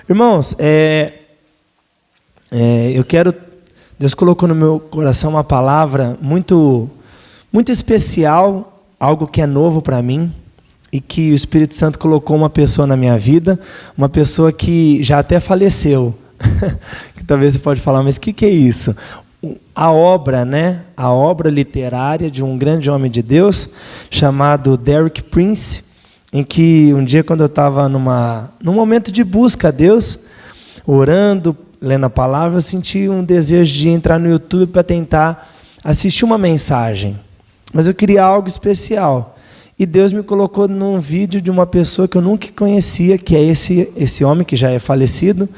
Irmãos, Deus colocou no meu coração uma palavra muito, muito especial, algo que é novo para mim, e que o Espírito Santo colocou uma pessoa na minha vida, uma pessoa que já até faleceu. Que talvez você pode falar, mas o que é isso? A obra, né? A obra literária de um grande homem de Deus, chamado Derek Prince, em que um dia, quando eu estava num momento de busca a Deus, orando, lendo a palavra, eu senti um desejo de entrar no YouTube para tentar assistir uma mensagem. Mas eu queria algo especial. E Deus me colocou num vídeo de uma pessoa que eu nunca conhecia, que é esse homem que já é falecido.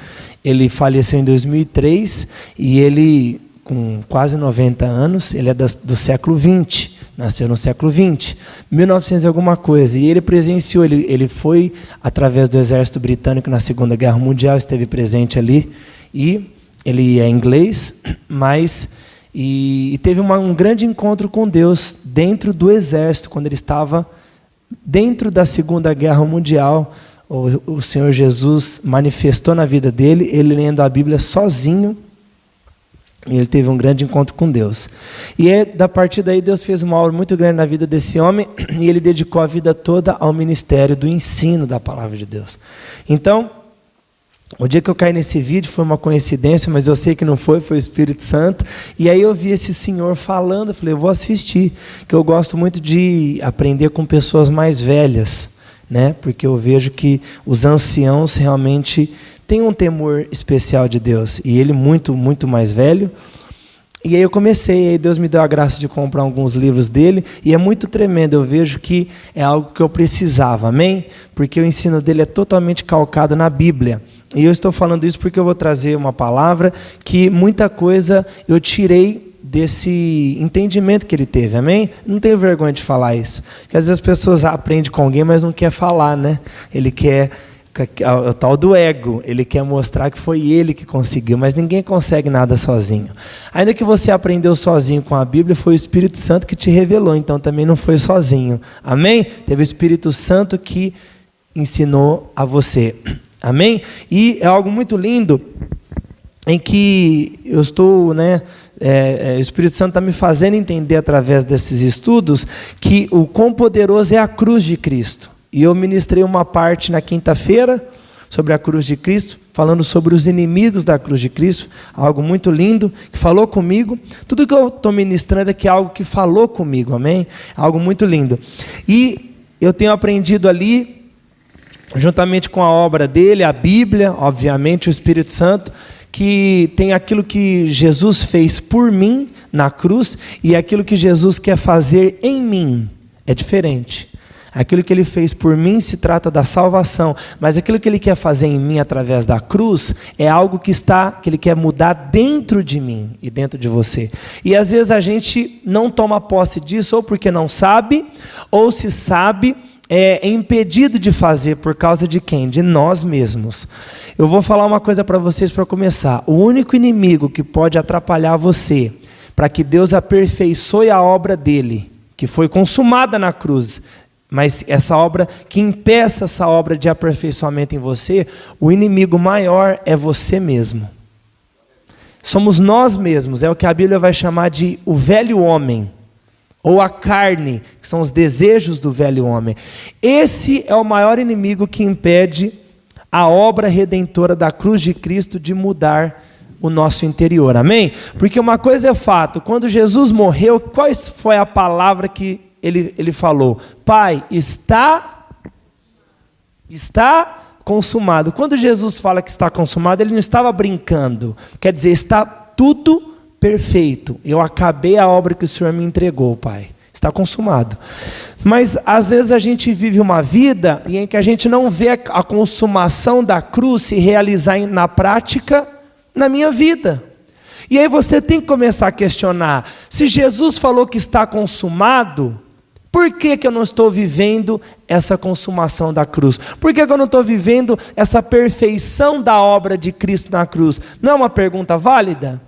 Ele faleceu em 2003 e ele, com quase 90 anos, ele é do século XX, nasceu no século XX, 1900 e alguma coisa. E ele presenciou, ele foi através do exército britânico na Segunda Guerra Mundial, esteve presente ali. E ele é inglês, e teve um grande encontro com Deus dentro do exército, quando ele estava dentro da Segunda Guerra Mundial. O Senhor Jesus manifestou na vida dele, ele lendo a Bíblia sozinho, e ele teve um grande encontro com Deus. E da partir daí Deus fez uma obra muito grande na vida desse homem, e ele dedicou a vida toda ao ministério do ensino da palavra de Deus. Então, o dia que eu caí nesse vídeo foi uma coincidência, mas eu sei que não foi o Espírito Santo. E aí eu vi esse senhor falando, eu falei, eu vou assistir, que eu gosto muito de aprender com pessoas mais velhas, né? Porque eu vejo que os anciãos realmente têm um temor especial de Deus. E ele muito, muito mais velho. E aí eu comecei, aí Deus me deu a graça de comprar alguns livros dele, e é muito tremendo, eu vejo que é algo que eu precisava, amém? Porque o ensino dele é totalmente calcado na Bíblia. E eu estou falando isso porque eu vou trazer uma palavra que muita coisa eu tirei desse entendimento que ele teve, amém? Não tenho vergonha de falar isso, porque às vezes as pessoas aprendem com alguém, mas não quer falar, né? Ele quer... o tal do ego, ele quer mostrar que foi ele que conseguiu, mas ninguém consegue nada sozinho. Ainda que você aprendeu sozinho com a Bíblia, foi o Espírito Santo que te revelou, então também não foi sozinho, amém? Teve o Espírito Santo que ensinou a você, amém? E é algo muito lindo, em que eu estou, né, o Espírito Santo está me fazendo entender através desses estudos, que o quão poderoso é a cruz de Cristo. E eu ministrei uma parte na quinta-feira sobre a cruz de Cristo, falando sobre os inimigos da cruz de Cristo, algo muito lindo, que falou comigo. Tudo que eu estou ministrando aqui é algo que falou comigo, amém? Algo muito lindo. E eu tenho aprendido ali, juntamente com a obra dele, a Bíblia, obviamente, o Espírito Santo, que tem aquilo que Jesus fez por mim na cruz e aquilo que Jesus quer fazer em mim. É diferente. Aquilo que ele fez por mim se trata da salvação, mas aquilo que ele quer fazer em mim através da cruz é algo que ele quer mudar dentro de mim e dentro de você. E às vezes a gente não toma posse disso, ou porque não sabe, ou se sabe, é impedido de fazer por causa de quem? De nós mesmos. Eu vou falar uma coisa para vocês para começar. O único inimigo que pode atrapalhar você, para que Deus aperfeiçoe a obra dele, que foi consumada na cruz, mas essa obra, que impeça essa obra de aperfeiçoamento em você, o inimigo maior é você mesmo. Somos nós mesmos, é o que a Bíblia vai chamar de o velho homem, ou a carne, que são os desejos do velho homem. Esse é o maior inimigo que impede a obra redentora da cruz de Cristo de mudar o nosso interior, amém? Porque uma coisa é fato, quando Jesus morreu, qual foi a palavra que ele falou? Pai, está consumado. Quando Jesus fala que está consumado, ele não estava brincando. Quer dizer, está tudo perfeito. Eu acabei a obra que o Senhor me entregou, Pai. Está consumado. Mas às vezes a gente vive uma vida em que a gente não vê a consumação da cruz se realizar na prática na minha vida. E aí você tem que começar a questionar, se Jesus falou que está consumado, por que eu não estou vivendo essa consumação da cruz? Por que eu não estou vivendo essa perfeição da obra de Cristo na cruz? Não é uma pergunta válida?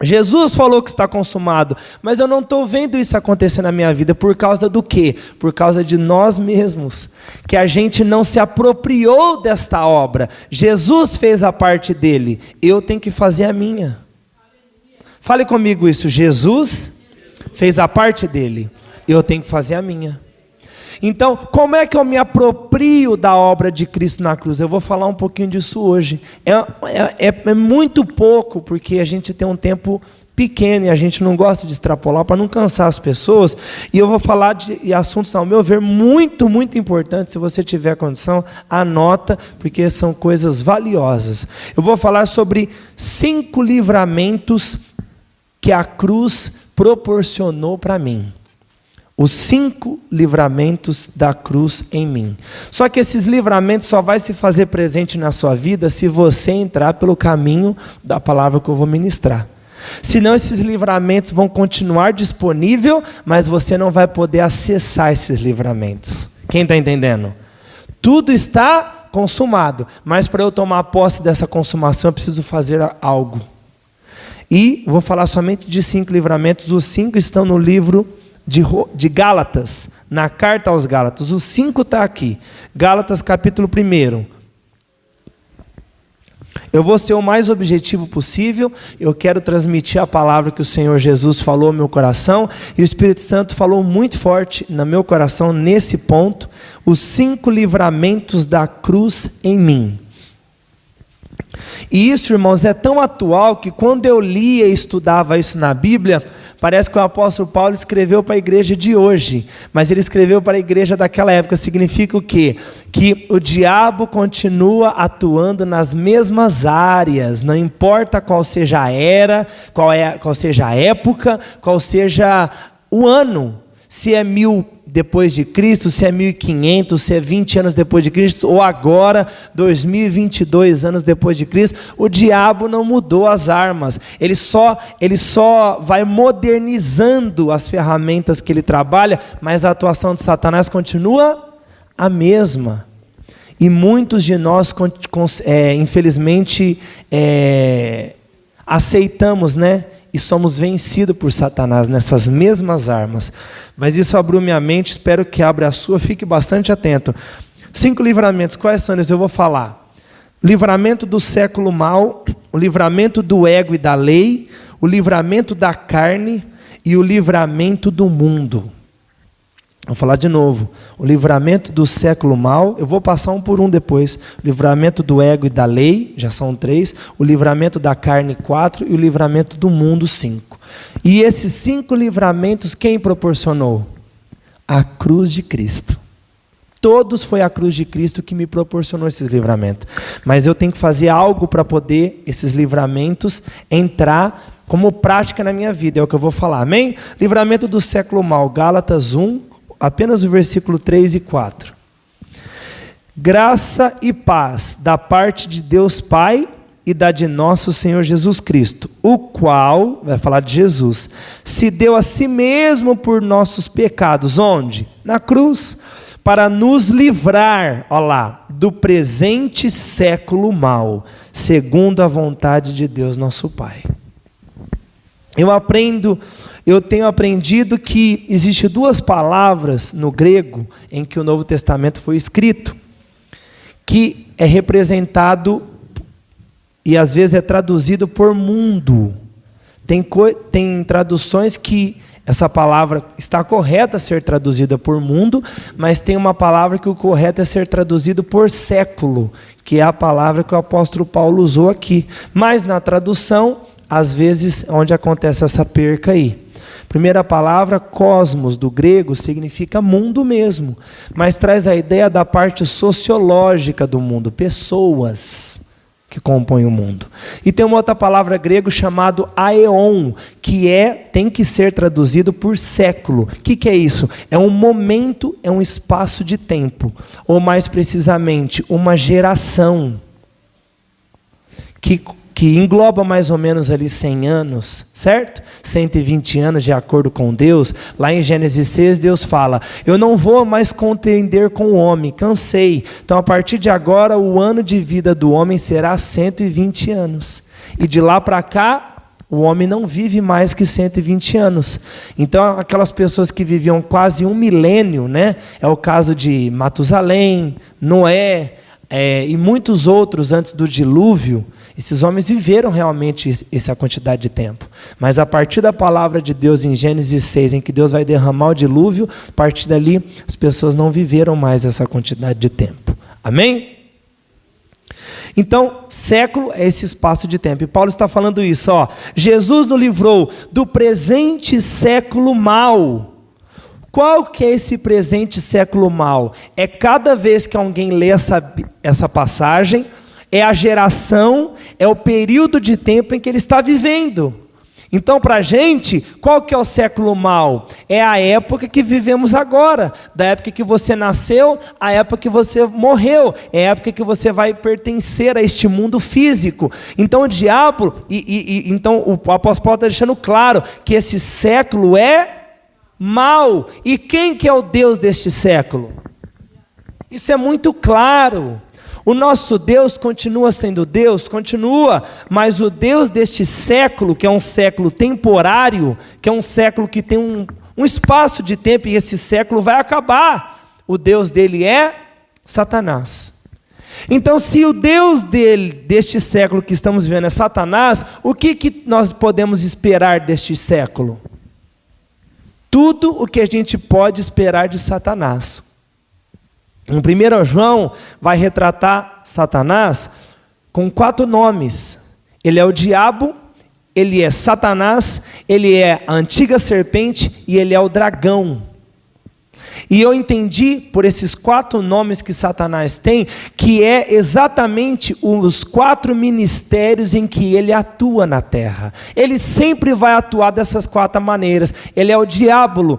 Jesus falou que está consumado, mas eu não estou vendo isso acontecer na minha vida. Por causa do quê? Por causa de nós mesmos, que a gente não se apropriou desta obra. Jesus fez a parte dele, eu tenho que fazer a minha. Fale comigo isso, Jesus fez a parte dele, eu tenho que fazer a minha. Então, como é que eu me aproprio da obra de Cristo na cruz? Eu vou falar um pouquinho disso hoje. É muito pouco, porque a gente tem um tempo pequeno e a gente não gosta de extrapolar para não cansar as pessoas. E eu vou falar de assuntos, ao meu ver, muito, muito importantes. Se você tiver condição, anota, porque são coisas valiosas. Eu vou falar sobre 5 livramentos que a cruz proporcionou para mim. Os 5 livramentos da cruz em mim. Só que esses livramentos só vai se fazer presente na sua vida se você entrar pelo caminho da palavra que eu vou ministrar. Senão esses livramentos vão continuar disponíveis, mas você não vai poder acessar esses livramentos. Quem está entendendo? Tudo está consumado, mas para eu tomar posse dessa consumação eu preciso fazer algo. E vou falar somente de 5 livramentos. Os 5 estão no livro de Gálatas, na carta aos Gálatas. Os 5 está aqui. Gálatas capítulo 1. Eu vou ser o mais objetivo possível. Eu quero transmitir a palavra que o Senhor Jesus falou ao meu coração. E o Espírito Santo falou muito forte no meu coração nesse ponto. Os 5 livramentos da cruz em mim. E isso, irmãos, é tão atual que quando eu lia e estudava isso na Bíblia, parece que o apóstolo Paulo escreveu para a igreja de hoje, mas ele escreveu para a igreja daquela época. Significa o quê? Que o diabo continua atuando nas mesmas áreas, não importa qual seja a era, qual seja a época, qual seja o ano. Se é 1000 depois de Cristo, se é 1500, se é 20 anos depois de Cristo, ou agora, 2022 anos depois de Cristo, o diabo não mudou as armas. Ele só vai modernizando as ferramentas que ele trabalha, mas a atuação de Satanás continua a mesma. E muitos de nós, infelizmente, aceitamos, né? E somos vencidos por Satanás nessas mesmas armas. Mas isso abriu minha mente, espero que abra a sua, fique bastante atento. 5 livramentos, quais são eles? Eu vou falar. O livramento do século mau, o livramento do ego e da lei, o livramento da carne e o livramento do mundo. Vou falar de novo. O livramento do século mau, eu vou passar um por um depois. O livramento do ego e da lei, já são 3. O livramento da carne, 4. E o livramento do mundo, 5. E esses 5 livramentos, quem proporcionou? A cruz de Cristo. Todos foi a cruz de Cristo que me proporcionou esses livramentos. Mas eu tenho que fazer algo para poder esses livramentos entrar como prática na minha vida. É o que eu vou falar, amém? Livramento do século mau, Gálatas 1. Apenas o versículo 3 e 4. Graça e paz da parte de Deus Pai e da de nosso Senhor Jesus Cristo, o qual, vai falar de Jesus, se deu a si mesmo por nossos pecados. Onde? Na cruz, para nos livrar, olha lá, do presente século mau, segundo a vontade de Deus nosso Pai. Eu tenho aprendido que existem 2 palavras no grego em que o Novo Testamento foi escrito, que é representado e às vezes é traduzido por mundo. Tem traduções que essa palavra está correta a ser traduzida por mundo, mas tem uma palavra que o correto é ser traduzido por século, que é a palavra que o apóstolo Paulo usou aqui. Mas na tradução, às vezes, onde acontece essa perca aí. Primeira palavra, cosmos, do grego, significa mundo mesmo, mas traz a ideia da parte sociológica do mundo, pessoas que compõem o mundo. E tem uma outra palavra grego chamada aeon, que tem que ser traduzido por século. O que é isso? É um momento, é um espaço de tempo, ou mais precisamente, uma geração que engloba mais ou menos ali 100 anos, certo? 120 anos de acordo com Deus. Lá em Gênesis 6, Deus fala, eu não vou mais contender com o homem, cansei. Então, a partir de agora, o ano de vida do homem será 120 anos. E de lá para cá, O homem não vive mais que 120 anos. Então, aquelas pessoas que viviam quase 1 milênio, né? É o caso de Matusalém, Noé, e muitos outros antes do dilúvio. Esses homens viveram realmente essa quantidade de tempo. Mas a partir da palavra de Deus em Gênesis 6, em que Deus vai derramar o dilúvio, a partir dali as pessoas não viveram mais essa quantidade de tempo. Amém? Então, século é esse espaço de tempo. E Paulo está falando isso, ó. Jesus nos livrou do presente século mau. Qual que é esse presente século mau? É cada vez que alguém lê essa passagem, é a geração, é o período de tempo em que ele está vivendo. Então, para a gente, qual que é o século mau? É a época que vivemos agora, da época que você nasceu, à época que você morreu, é a época que você vai pertencer a este mundo físico. Então, o diabo, então o apóstolo Paulo está deixando claro que esse século é mau. E quem que é o Deus deste século? Isso é muito claro. O nosso Deus continua sendo Deus, continua, mas o Deus deste século, que é um século temporário, que é um século que tem um espaço de tempo, e esse século vai acabar. O Deus dele é Satanás. Então, se o Deus deste século que estamos vivendo é Satanás, o que nós podemos esperar deste século? Tudo o que a gente pode esperar de Satanás. Em 1 João vai retratar Satanás com 4 nomes. Ele é o diabo, ele é Satanás, ele é a antiga serpente e ele é o dragão. E eu entendi por esses 4 nomes que Satanás tem, que é exatamente os 4 ministérios em que ele atua na terra. Ele sempre vai atuar dessas 4 maneiras. Ele é o diabo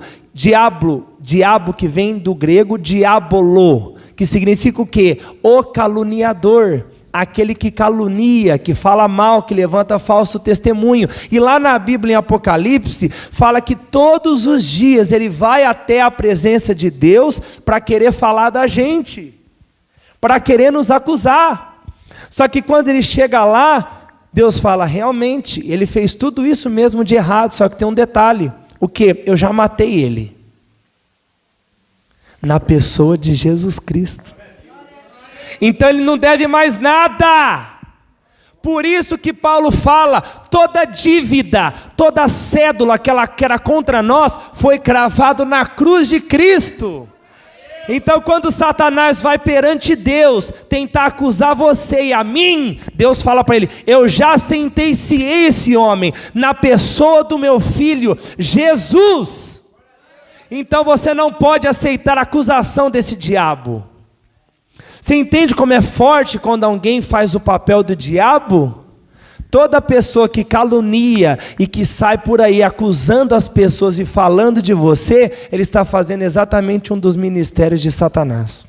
que vem do grego diabolo, que significa o quê? O caluniador, aquele que calunia, que fala mal, que levanta falso testemunho. E lá na Bíblia, em Apocalipse, fala que todos os dias ele vai até a presença de Deus para querer falar da gente, para querer nos acusar. Só que quando ele chega lá, Deus fala, realmente, ele fez tudo isso mesmo de errado, só que tem um detalhe. O quê? Eu já matei ele. Na pessoa de Jesus Cristo. Então ele não deve mais nada. Por isso que Paulo fala, toda dívida, toda cédula que era contra nós, foi cravado na cruz de Cristo. Então quando Satanás vai perante Deus, tentar acusar você e a mim, Deus fala para ele, eu já sentenciei esse homem, na pessoa do meu filho, Jesus. Então você não pode aceitar a acusação desse diabo. Você entende como é forte quando alguém faz o papel do diabo? Toda pessoa que calunia e que sai por aí acusando as pessoas e falando de você, ele está fazendo exatamente um dos ministérios de Satanás.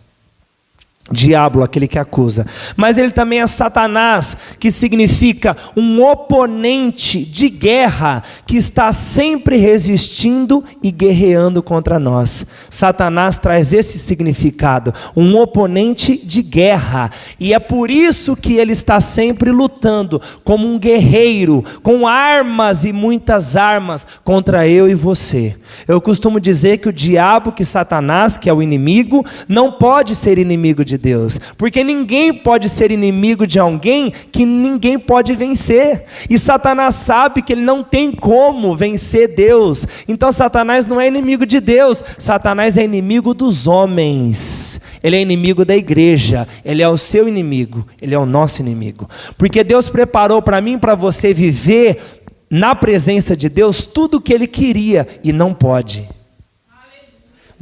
Diabo, aquele que acusa. Mas ele também é Satanás, que significa um oponente de guerra, que está sempre resistindo e guerreando contra nós. Satanás traz esse significado, um oponente de guerra. E é por isso que ele está sempre lutando, como um guerreiro, com armas e muitas armas, contra eu e você. Eu costumo dizer que o diabo, que Satanás, que é o inimigo, não pode ser inimigo de Deus, porque ninguém pode ser inimigo de alguém que ninguém pode vencer, e Satanás sabe que ele não tem como vencer Deus. Então Satanás não é inimigo de Deus, Satanás é inimigo dos homens, ele é inimigo da igreja, ele é o seu inimigo, ele é o nosso inimigo, porque Deus preparou para mim e para você viver na presença de Deus tudo o que ele queria e não pode.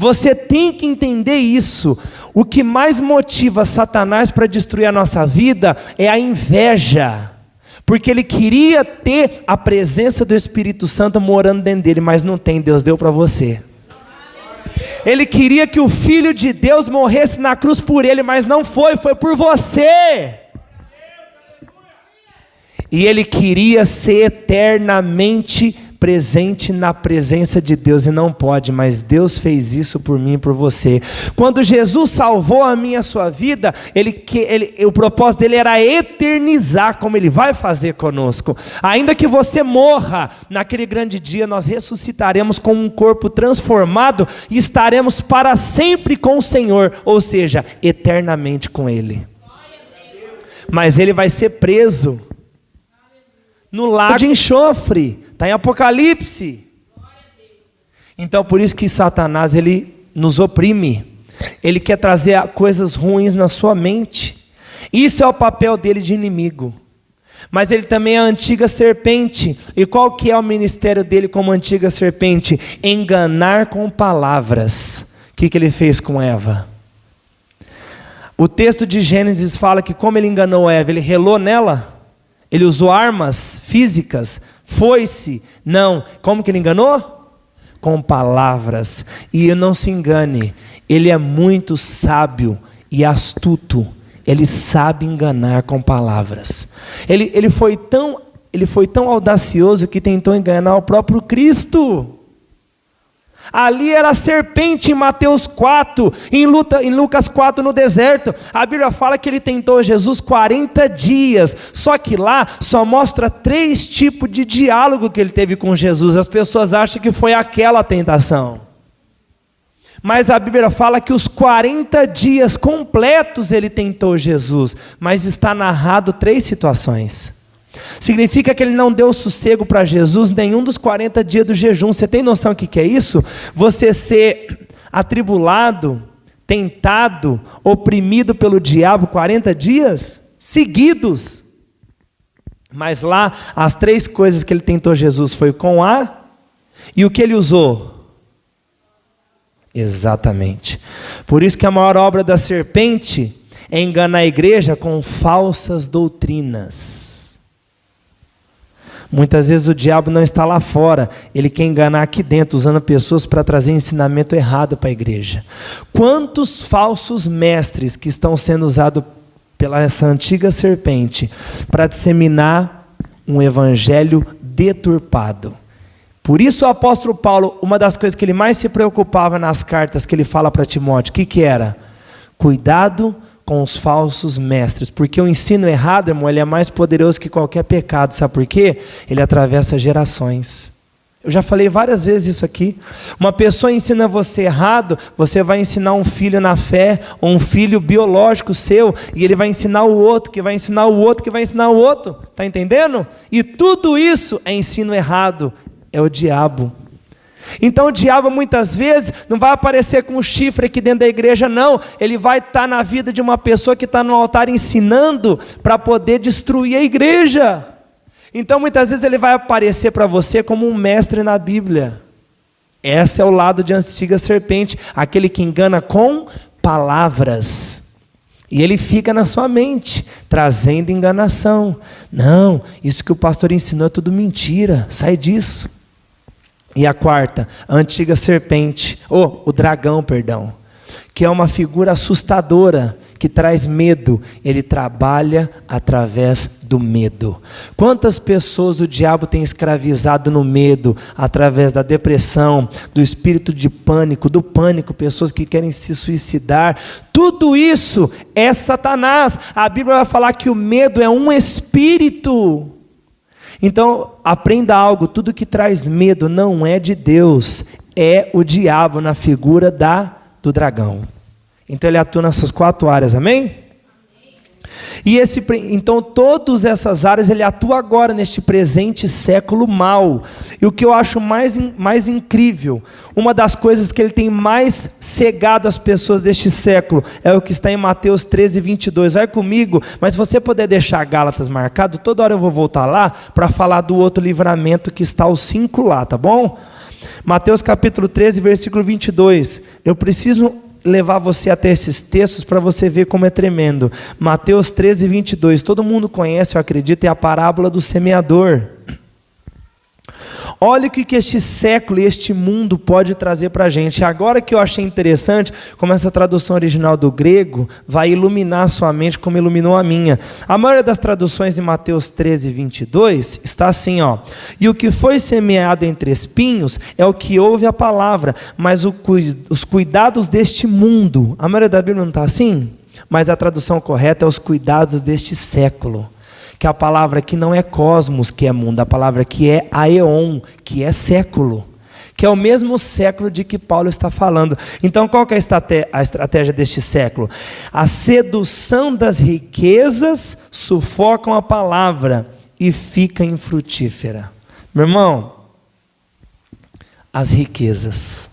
Você tem que entender isso. O que mais motiva Satanás para destruir a nossa vida é a inveja. Porque ele queria ter a presença do Espírito Santo morando dentro dele, mas não tem, Deus deu para você. Ele queria que o Filho de Deus morresse na cruz por ele, mas não foi por você. E ele queria ser eternamente presente na presença de Deus, e não pode, mas Deus fez isso por mim e por você. Quando Jesus salvou a minha e a sua vida, o propósito dele era eternizar, como ele vai fazer conosco. Ainda que você morra, naquele grande dia nós ressuscitaremos com um corpo transformado e estaremos para sempre com o Senhor, ou seja, eternamente com ele. Mas ele vai ser preso no lago de enxofre, está em Apocalipse. Então por isso que Satanás, ele nos oprime, ele quer trazer coisas ruins na sua mente. Isso é o papel dele de inimigo. Mas ele também é a antiga serpente. E qual que é o ministério dele como antiga serpente? Enganar com palavras. O que ele fez com Eva? O texto de Gênesis fala que como ele enganou Eva, ele relou nela, ele usou armas físicas, foice, não, como que ele enganou? Com palavras. E não se engane, ele é muito sábio e astuto, ele sabe enganar com palavras. Ele foi tão audacioso que tentou enganar o próprio Cristo. Ali era a serpente em Mateus 4, em Lucas 4 no deserto. A Bíblia fala que ele tentou Jesus 40 dias. Só que lá só mostra 3 tipos de diálogo que ele teve com Jesus. As pessoas acham que foi aquela tentação. Mas a Bíblia fala que os 40 dias completos ele tentou Jesus. Mas está narrado 3 situações. Significa que ele não deu sossego para Jesus nenhum dos 40 dias do jejum. Você tem noção do que é isso? Você ser atribulado, tentado, oprimido pelo diabo 40 dias seguidos. Mas lá as 3 coisas que ele tentou Jesus foi com a... E o que ele usou? Exatamente. Por isso que a maior obra da serpente é enganar a igreja com falsas doutrinas. Muitas vezes o diabo não está lá fora, ele quer enganar aqui dentro, usando pessoas para trazer ensinamento errado para a igreja. Quantos falsos mestres que estão sendo usados pela essa antiga serpente para disseminar um evangelho deturpado. Por isso o apóstolo Paulo, uma das coisas que ele mais se preocupava nas cartas que ele fala para Timóteo, o que era? Cuidado com os falsos mestres, porque o ensino errado, irmão, ele é mais poderoso que qualquer pecado, sabe por quê? Ele atravessa gerações. Eu já falei várias vezes isso aqui. Uma pessoa ensina você errado, você vai ensinar um filho na fé, ou um filho biológico seu, e ele vai ensinar o outro, que vai ensinar o outro, que vai ensinar o outro, está entendendo? E tudo isso é ensino errado, é o diabo. Então o diabo muitas vezes não vai aparecer com um chifre aqui dentro da igreja, não. Ele vai estar na vida de uma pessoa que está no altar ensinando para poder destruir a igreja. Então muitas vezes ele vai aparecer para você como um mestre na Bíblia. Esse é o lado de antiga serpente, aquele que engana com palavras. E ele fica na sua mente, trazendo enganação. Não, isso que o pastor ensinou é tudo mentira, sai disso. E a quarta, a antiga serpente, o dragão, perdão, que é uma figura assustadora, que traz medo. Ele trabalha através do medo. Quantas pessoas o diabo tem escravizado no medo, através da depressão, do espírito de pânico, do pânico, pessoas que querem se suicidar. Tudo isso é Satanás. A Bíblia vai falar que o medo é um espírito. Então, aprenda algo, tudo que traz medo não é de Deus, é o diabo na figura do dragão. Então ele atua nessas 4 áreas, amém? E então todas essas áreas ele atua agora, neste presente século mal. E o que eu acho mais incrível, uma das coisas que ele tem mais cegado as pessoas deste século, é o que está em Mateus 13, 22. Vai comigo, mas se você puder deixar Gálatas marcado, toda hora eu vou voltar lá, para falar do outro livramento que está os 5 lá, tá bom? Mateus capítulo 13, versículo 22. Eu preciso levar você até esses textos para você ver como é tremendo. Mateus 13, 22, todo mundo conhece, eu acredito, é a parábola do semeador. Olha o que este século e este mundo pode trazer para a gente. Agora que eu achei interessante, como essa tradução original do grego vai iluminar a sua mente como iluminou a minha. A maioria das traduções em Mateus 13, 22 está assim, ó: e o que foi semeado entre espinhos é o que ouve a palavra, mas os cuidados deste mundo. A maioria da Bíblia não está assim? Mas a tradução correta é os cuidados deste século. Que a palavra aqui não é cosmos, que é mundo, a palavra aqui é aeon, que é século, que é o mesmo século de que Paulo está falando. Então qual que é a estratégia deste século? A sedução das riquezas sufocam a palavra e fica infrutífera. Meu irmão, as riquezas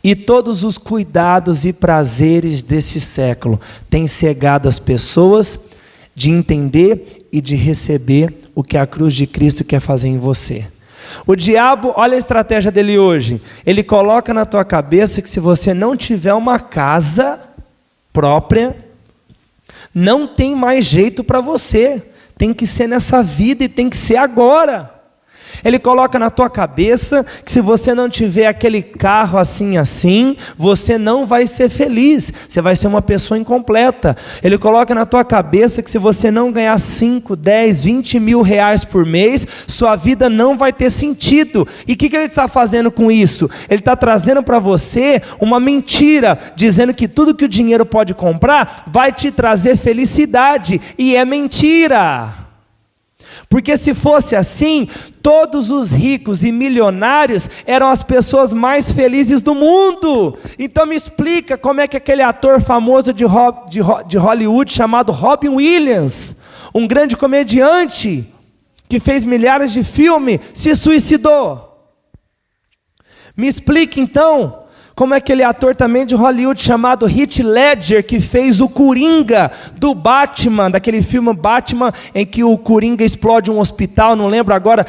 e todos os cuidados e prazeres desse século têm cegado as pessoas de entender e de receber o que a cruz de Cristo quer fazer em você. O diabo, olha a estratégia dele hoje, ele coloca na tua cabeça que se você não tiver uma casa própria, não tem mais jeito para você, tem que ser nessa vida e tem que ser agora. Ele coloca na tua cabeça que se você não tiver aquele carro assim, você não vai ser feliz, você vai ser uma pessoa incompleta. Ele coloca na tua cabeça que se você não ganhar 5, 10, 20 mil reais por mês, sua vida não vai ter sentido. E o que ele está fazendo com isso? Ele está trazendo para você uma mentira, dizendo que tudo que o dinheiro pode comprar vai te trazer felicidade, e é mentira. Porque se fosse assim, todos os ricos e milionários eram as pessoas mais felizes do mundo. Então me explica como é que aquele ator famoso de Hollywood chamado Robin Williams, um grande comediante que fez milhares de filmes, se suicidou. Me explica então como é aquele ator também de Hollywood chamado Heath Ledger, que fez o Coringa do Batman, daquele filme Batman, em que o Coringa explode um hospital, não lembro agora,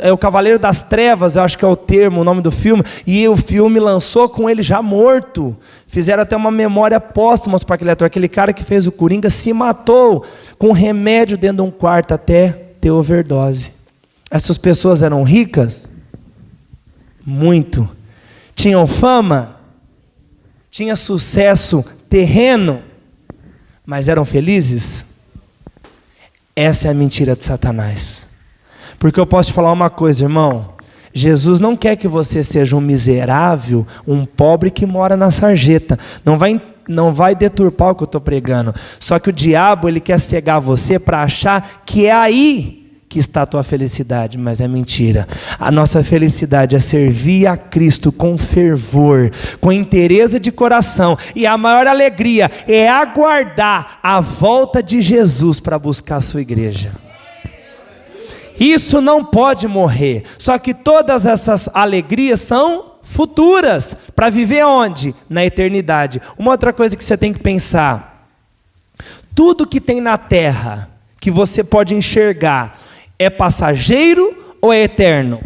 é o Cavaleiro das Trevas, eu acho que é o termo, o nome do filme, e o filme lançou com ele já morto. Fizeram até uma memória póstuma para aquele ator. Aquele cara que fez o Coringa se matou com um remédio dentro de um quarto até ter overdose. Essas pessoas eram ricas? Muito. Tinham fama, tinham sucesso terreno, mas eram felizes? Essa é a mentira de Satanás. Porque eu posso te falar uma coisa, irmão, Jesus não quer que você seja um miserável, um pobre que mora na sarjeta. Não vai deturpar o que eu estou pregando. Só que o diabo, ele quer cegar você para achar que é aí que está a tua felicidade, mas é mentira. A nossa felicidade é servir a Cristo com fervor, com inteireza de coração, e a maior alegria é aguardar a volta de Jesus para buscar a sua igreja. Isso não pode morrer, só que todas essas alegrias são futuras, para viver onde? Na eternidade. Uma outra coisa que você tem que pensar, tudo que tem na terra, que você pode enxergar, é passageiro ou é eterno?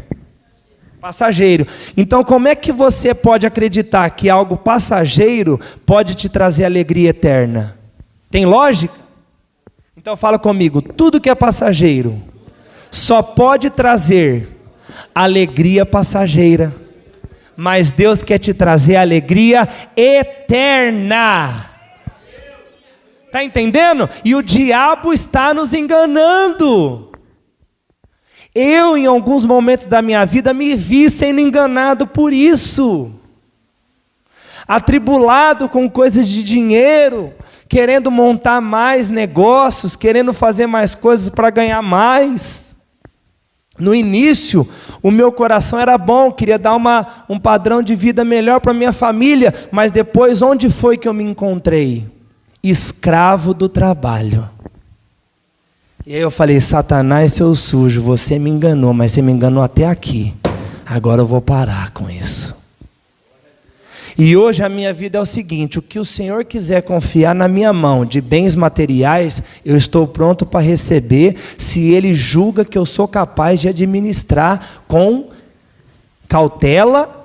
Passageiro. Então como é que você pode acreditar que algo passageiro pode te trazer alegria eterna? Tem lógica? Então fala comigo, tudo que é passageiro só pode trazer alegria passageira, mas Deus quer te trazer alegria eterna. Está entendendo? E o diabo está nos enganando. Eu, em alguns momentos da minha vida, me vi sendo enganado por isso. Atribulado com coisas de dinheiro, querendo montar mais negócios, querendo fazer mais coisas para ganhar mais. No início, o meu coração era bom, queria dar um padrão de vida melhor para minha família, mas depois, onde foi que eu me encontrei? Escravo do trabalho. E aí eu falei, Satanás, seu sujo, você me enganou, mas você me enganou até aqui. Agora eu vou parar com isso. E hoje a minha vida é o seguinte, o que o Senhor quiser confiar na minha mão de bens materiais, eu estou pronto para receber, se Ele julga que eu sou capaz de administrar com cautela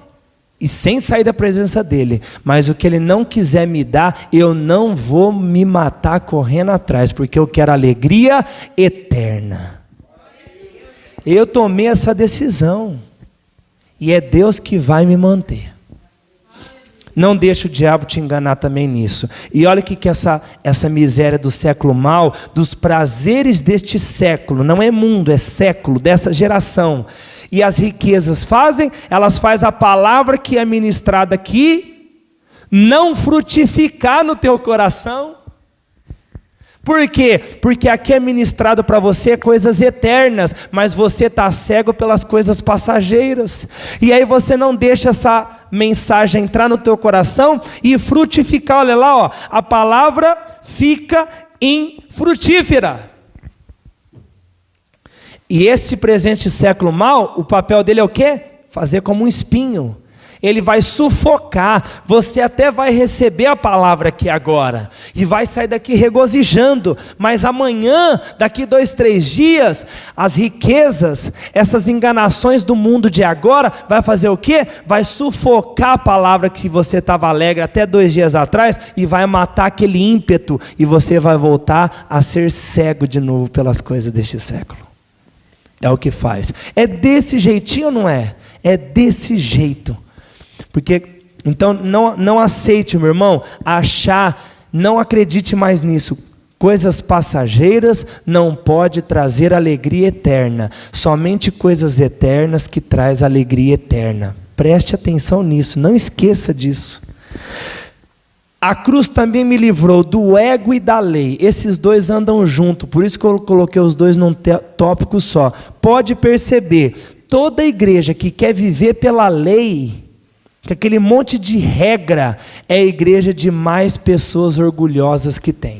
e sem sair da presença dEle. Mas o que Ele não quiser me dar, eu não vou me matar correndo atrás, porque eu quero alegria eterna. Eu tomei essa decisão. E é Deus que vai me manter. Não deixa o diabo te enganar também nisso. E olha o que essa miséria do século mal, dos prazeres deste século, não é mundo, é século, dessa geração. E as riquezas fazem, elas fazem a palavra que é ministrada aqui, não frutificar no teu coração. Por quê? Porque aqui é ministrado para você coisas eternas, mas você está cego pelas coisas passageiras. E aí você não deixa essa mensagem entrar no teu coração e frutificar. Olha lá, ó, a palavra fica infrutífera. E esse presente século mal, o papel dele é o quê? Fazer como um espinho. Ele vai sufocar, você até vai receber a palavra aqui agora, e vai sair daqui regozijando, mas amanhã, daqui 2, 3 dias, as riquezas, essas enganações do mundo de agora, vai fazer o quê? Vai sufocar a palavra que você estava alegre até 2 dias atrás, e vai matar aquele ímpeto, e você vai voltar a ser cego de novo pelas coisas deste século. É o que faz. É desse jeitinho ou não é? É desse jeito. Porque, então, não aceite, meu irmão, não acredite mais nisso. Coisas passageiras não pode trazer alegria eterna. Somente coisas eternas que traz alegria eterna. Preste atenção nisso, não esqueça disso. A cruz também me livrou do ego e da lei. Esses dois andam junto, por isso que eu coloquei os dois num tópico só. Pode perceber, toda igreja que quer viver pela lei, que aquele monte de regra, é a igreja de mais pessoas orgulhosas que tem.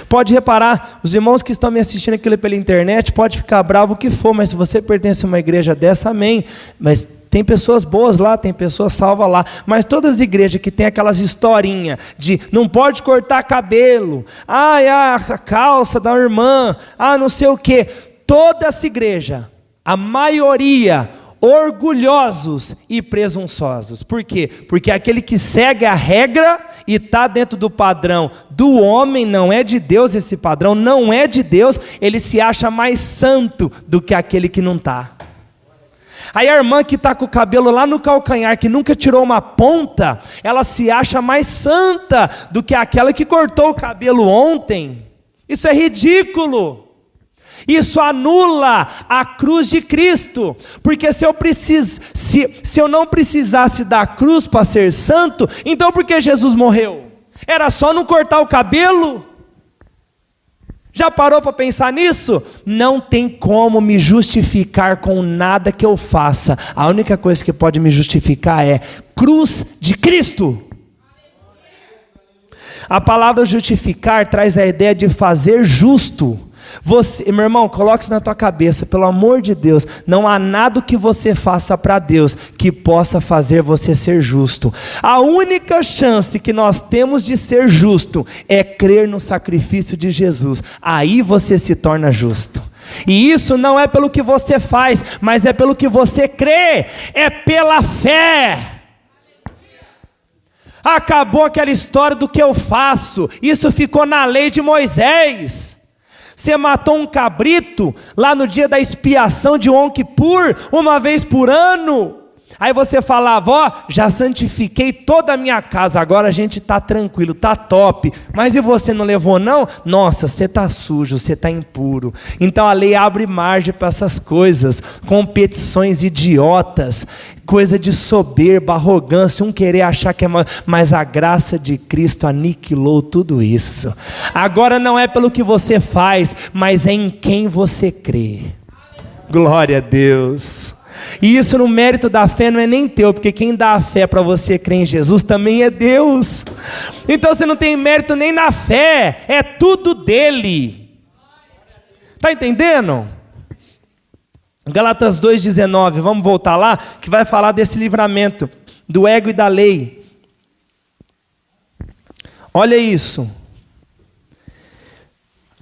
Pode reparar, os irmãos que estão me assistindo aqui pela internet, pode ficar bravo o que for, mas se você pertence a uma igreja dessa, amém. Mas tem pessoas boas lá, tem pessoas salvas lá, mas todas as igrejas que tem aquelas historinhas de não pode cortar cabelo, a calça da irmã, não sei o que, toda essa igreja, a maioria, orgulhosos e presunçosos. Por quê? Porque aquele que segue a regra e está dentro do padrão do homem, não é de Deus esse padrão, não é de Deus, ele se acha mais santo do que aquele que não está. Aí a irmã que está com o cabelo lá no calcanhar, que nunca tirou uma ponta, ela se acha mais santa do que aquela que cortou o cabelo ontem. Isso é ridículo. Isso anula a cruz de Cristo, porque se eu não precisasse da cruz para ser santo, então por que Jesus morreu? Era só não cortar o cabelo? Já parou para pensar nisso? Não tem como me justificar com nada que eu faça. A única coisa que pode me justificar é cruz de Cristo. A palavra justificar traz a ideia de fazer justo. Você, meu irmão, coloque isso na tua cabeça, pelo amor de Deus, não há nada que você faça para Deus que possa fazer você ser justo. A única chance que nós temos de ser justo é crer no sacrifício de Jesus. Aí você se torna justo. E isso não é pelo que você faz, mas é pelo que você crê, é pela fé. Acabou aquela história do que eu faço, isso ficou na lei de Moisés. Você matou um cabrito lá no dia da expiação de Yom Kippur, uma vez por ano. Aí você falava, ó, já santifiquei toda a minha casa, agora a gente está tranquilo, está top. Mas e você não levou não? Nossa, você está sujo, você está impuro. Então a lei abre margem para essas coisas, competições idiotas, coisa de soberba, arrogância, um querer achar que é maior, mas a graça de Cristo aniquilou tudo isso. Agora não é pelo que você faz, mas é em quem você crê. Glória a Deus. E isso no mérito da fé não é nem teu, porque quem dá a fé para você crer em Jesus também é Deus. Então você não tem mérito nem na fé, é tudo dele. Está entendendo? Gálatas 2,19, vamos voltar lá, que vai falar desse livramento, do ego e da lei. Olha isso.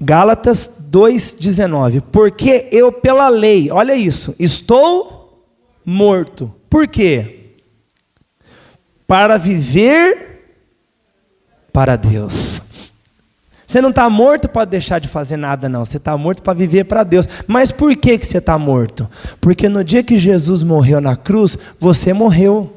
Gálatas 2,19, porque eu pela lei, olha isso, estou morto. Por quê? Para viver para Deus. Você não está morto para deixar de fazer nada, não. Você está morto para viver para Deus. Mas por que você está morto? Porque no dia que Jesus morreu na cruz, você morreu.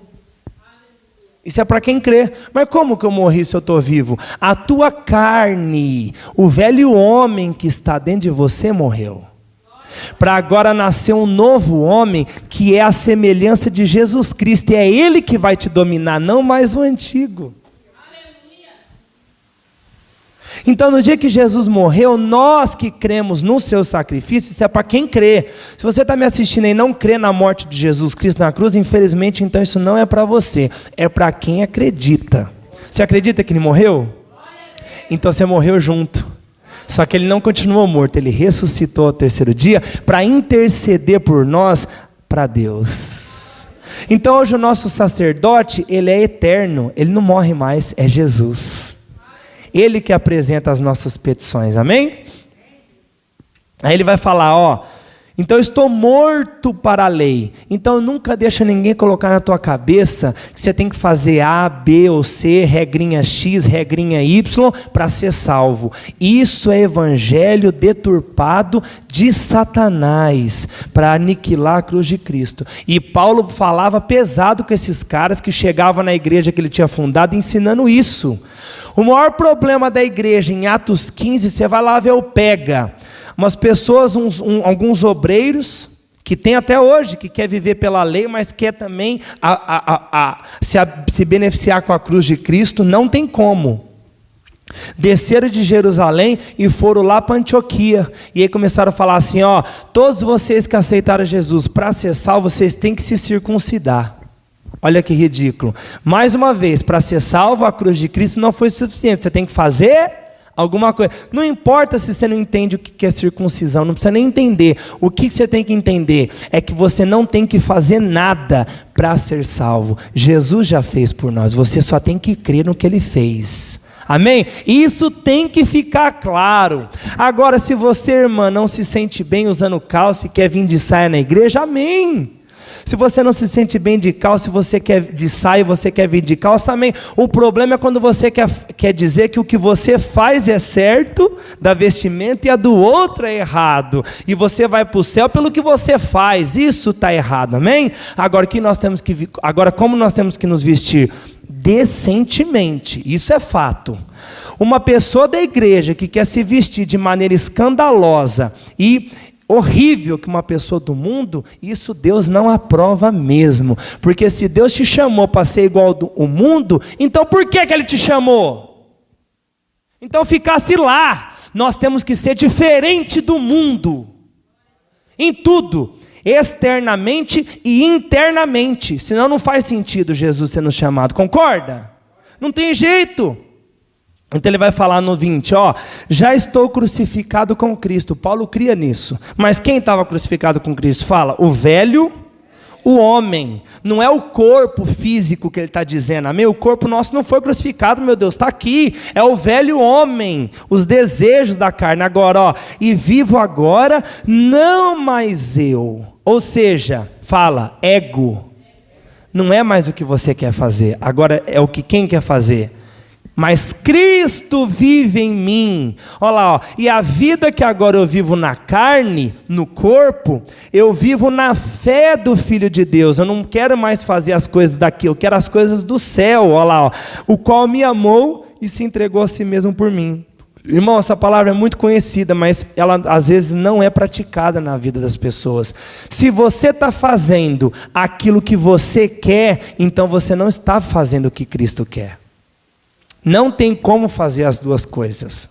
Isso é para quem crê. Mas como que eu morri se eu estou vivo? A tua carne, o velho homem que está dentro de você morreu. Para agora nascer um novo homem que é a semelhança de Jesus Cristo. E é Ele que vai te dominar, não mais o antigo. Então, no dia que Jesus morreu, nós que cremos no seu sacrifício, isso é para quem crê. Se você está me assistindo e não crê na morte de Jesus Cristo na cruz, infelizmente, então isso não é para você, é para quem acredita. Você acredita que Ele morreu? Então você morreu junto. Só que Ele não continuou morto, Ele ressuscitou ao terceiro dia para interceder por nós para Deus. Então hoje o nosso sacerdote, ele é eterno, ele não morre mais, é Jesus. Ele que apresenta as nossas petições, amém? Aí ele vai falar, ó, então eu estou morto para a lei. Então nunca deixa ninguém colocar na tua cabeça que você tem que fazer A, B ou C, regrinha X, regrinha Y para ser salvo. Isso é evangelho deturpado de Satanás para aniquilar a cruz de Cristo. E Paulo falava pesado com esses caras que chegavam na igreja que ele tinha fundado ensinando isso. O maior problema da igreja em Atos 15, você vai lá ver o pega. Umas pessoas, alguns obreiros, que tem até hoje, que quer viver pela lei, mas quer também se beneficiar com a cruz de Cristo, não tem como. Desceram de Jerusalém e foram lá para Antioquia. E aí começaram a falar assim, ó, todos vocês que aceitaram Jesus, para ser salvos, vocês têm que se circuncidar. Olha que ridículo. Mais uma vez, para ser salvo, a cruz de Cristo não foi suficiente. Você tem que fazer alguma coisa. Não importa se você não entende o que é circuncisão, não precisa nem entender. O que você tem que entender é que você não tem que fazer nada para ser salvo. Jesus já fez por nós. Você só tem que crer no que Ele fez. Amém? Isso tem que ficar claro. Agora, se você, irmã, não se sente bem usando calça e quer vir de saia na igreja, amém. Se você não se sente bem de calça, você quer de saia, você quer vir de calça, amém. O problema é quando você quer dizer que o que você faz é certo da vestimenta e a do outro é errado. E você vai para o céu pelo que você faz. Isso está errado, amém? Agora, como nós temos que nos vestir? Decentemente, isso é fato. Uma pessoa da igreja que quer se vestir de maneira escandalosa e horrível que uma pessoa do mundo, isso Deus não aprova mesmo. Porque se Deus te chamou para ser igual ao mundo, então por que Ele te chamou? Então ficasse lá. Nós temos que ser diferente do mundo. Em tudo. Externamente e internamente. Senão não faz sentido Jesus sendo chamado. Concorda? Não tem jeito. Então ele vai falar no 20, ó, já estou crucificado com Cristo. Paulo cria nisso. Mas quem estava crucificado com Cristo? Fala, o velho, o homem. Não é o corpo físico que ele está dizendo. Amém? O corpo nosso não foi crucificado, meu Deus, está aqui. É o velho homem, os desejos da carne. Agora, ó, e vivo agora, não mais eu. Ou seja, fala, ego. Não é mais o que você quer fazer. Agora é o que quem quer fazer. Mas Cristo vive em mim. Olha lá, ó. E a vida que agora eu vivo na carne, no corpo, eu vivo na fé do Filho de Deus. Eu não quero mais fazer as coisas daqui, eu quero as coisas do céu. Olha lá, ó. O qual me amou e se entregou a si mesmo por mim. Irmão, essa palavra é muito conhecida, mas ela às vezes não é praticada na vida das pessoas. Se você está fazendo aquilo que você quer, então você não está fazendo o que Cristo quer. Não tem como fazer as duas coisas.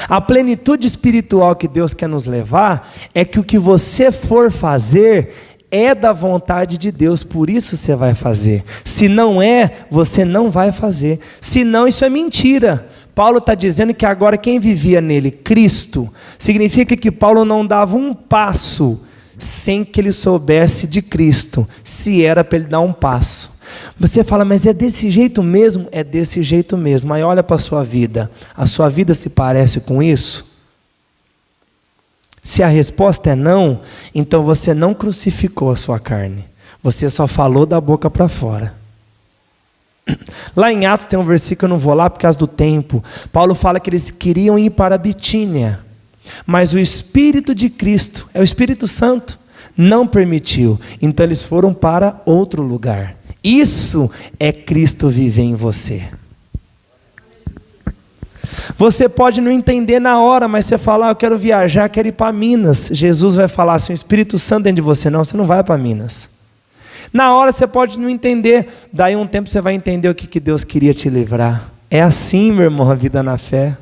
A plenitude espiritual que Deus quer nos levar é que o que você for fazer é da vontade de Deus, por isso você vai fazer. Se não é, você não vai fazer. Se não, isso é mentira. Paulo está dizendo que agora quem vivia nele, Cristo, significa que Paulo não dava um passo sem que ele soubesse de Cristo, se era para ele dar um passo. Você fala, mas é desse jeito mesmo? É desse jeito mesmo. Aí olha para a sua vida se parece com isso? Se a resposta é não, então você não crucificou a sua carne, você só falou da boca para fora. Lá em Atos tem um versículo, eu não vou lá por causa do tempo. Paulo fala que eles queriam ir para a Bitínia, mas o Espírito de Cristo, é o Espírito Santo, não permitiu. Então eles foram para outro lugar. Isso é Cristo viver em você. Você pode não entender na hora, mas você fala, eu quero viajar, quero ir para Minas. Jesus vai falar assim, o Espírito Santo dentro de você. Não, você não vai para Minas. Na hora você pode não entender, daí um tempo você vai entender o que Deus queria te livrar. É assim, meu irmão, a vida na fé.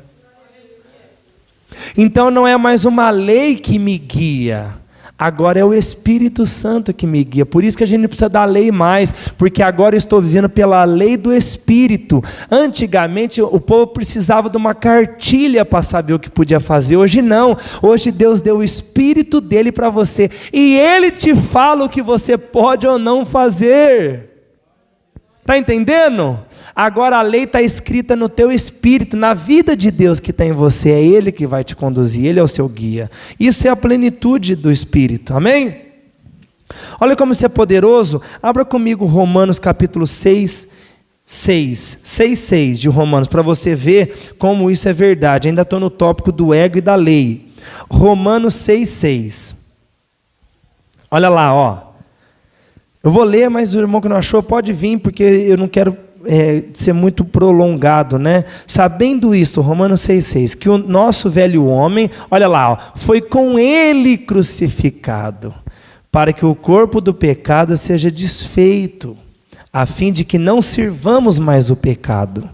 Então não é mais uma lei que me guia, agora é o Espírito Santo que me guia. Por isso que a gente não precisa da lei mais, porque agora eu estou vivendo pela lei do Espírito. Antigamente o povo precisava de uma cartilha para saber o que podia fazer. Hoje não, hoje Deus deu o Espírito dele para você, e ele te fala o que você pode ou não fazer. Está entendendo? Agora a lei está escrita no teu espírito, na vida de Deus que está em você. É Ele que vai te conduzir, Ele é o seu guia. Isso é a plenitude do Espírito, amém? Olha como isso é poderoso. Abra comigo Romanos capítulo 6 de Romanos, para você ver como isso é verdade. Ainda estou no tópico do ego e da lei. Romanos 6. Olha lá, ó. Eu vou ler, mas o irmão que não achou pode vir, porque eu não quero ser muito prolongado, né? Sabendo isso, Romanos 6, que o nosso velho homem, olha lá, ó, foi com ele crucificado, para que o corpo do pecado seja desfeito, a fim de que não sirvamos mais o pecado.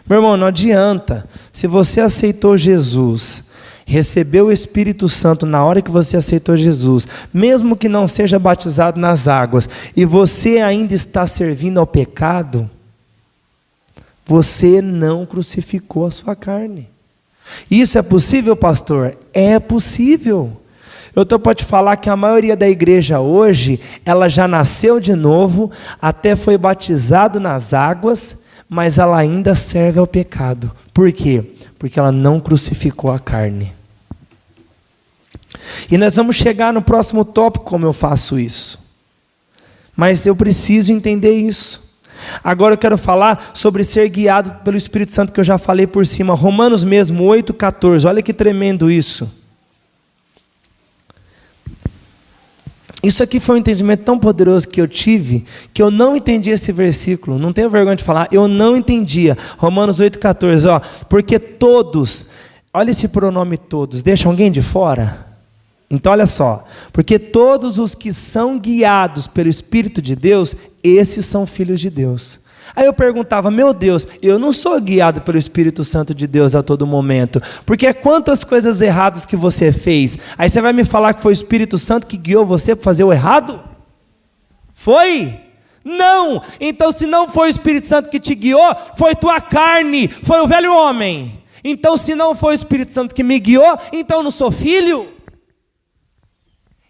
Meu irmão, não adianta. Se você aceitou Jesus, recebeu o Espírito Santo na hora que você aceitou Jesus, mesmo que não seja batizado nas águas, e você ainda está servindo ao pecado, você não crucificou a sua carne. Isso é possível, pastor? É possível. Eu estou para te falar que a maioria da igreja hoje, ela já nasceu de novo, até foi batizado nas águas, mas ela ainda serve ao pecado. Por quê? Porque ela não crucificou a carne. E nós vamos chegar no próximo tópico como eu faço isso. Mas eu preciso entender isso. Agora eu quero falar sobre ser guiado pelo Espírito Santo, que eu já falei por cima. Romanos mesmo, 8,14. Olha que tremendo isso. Isso aqui foi um entendimento tão poderoso que eu tive, que eu não entendi esse versículo. Não tenho vergonha de falar, eu não entendia. Romanos 8,14, ó. Porque todos, olha esse pronome todos, deixa alguém de fora? Então olha só, porque todos os que são guiados pelo Espírito de Deus, esses são filhos de Deus. Aí eu perguntava, meu Deus, eu não sou guiado pelo Espírito Santo de Deus a todo momento, porque quantas coisas erradas que você fez, aí você vai me falar que foi o Espírito Santo que guiou você para fazer o errado? Foi? Não! Então se não foi o Espírito Santo que te guiou, foi tua carne, foi o velho homem. Então se não foi o Espírito Santo que me guiou, então eu não sou filho?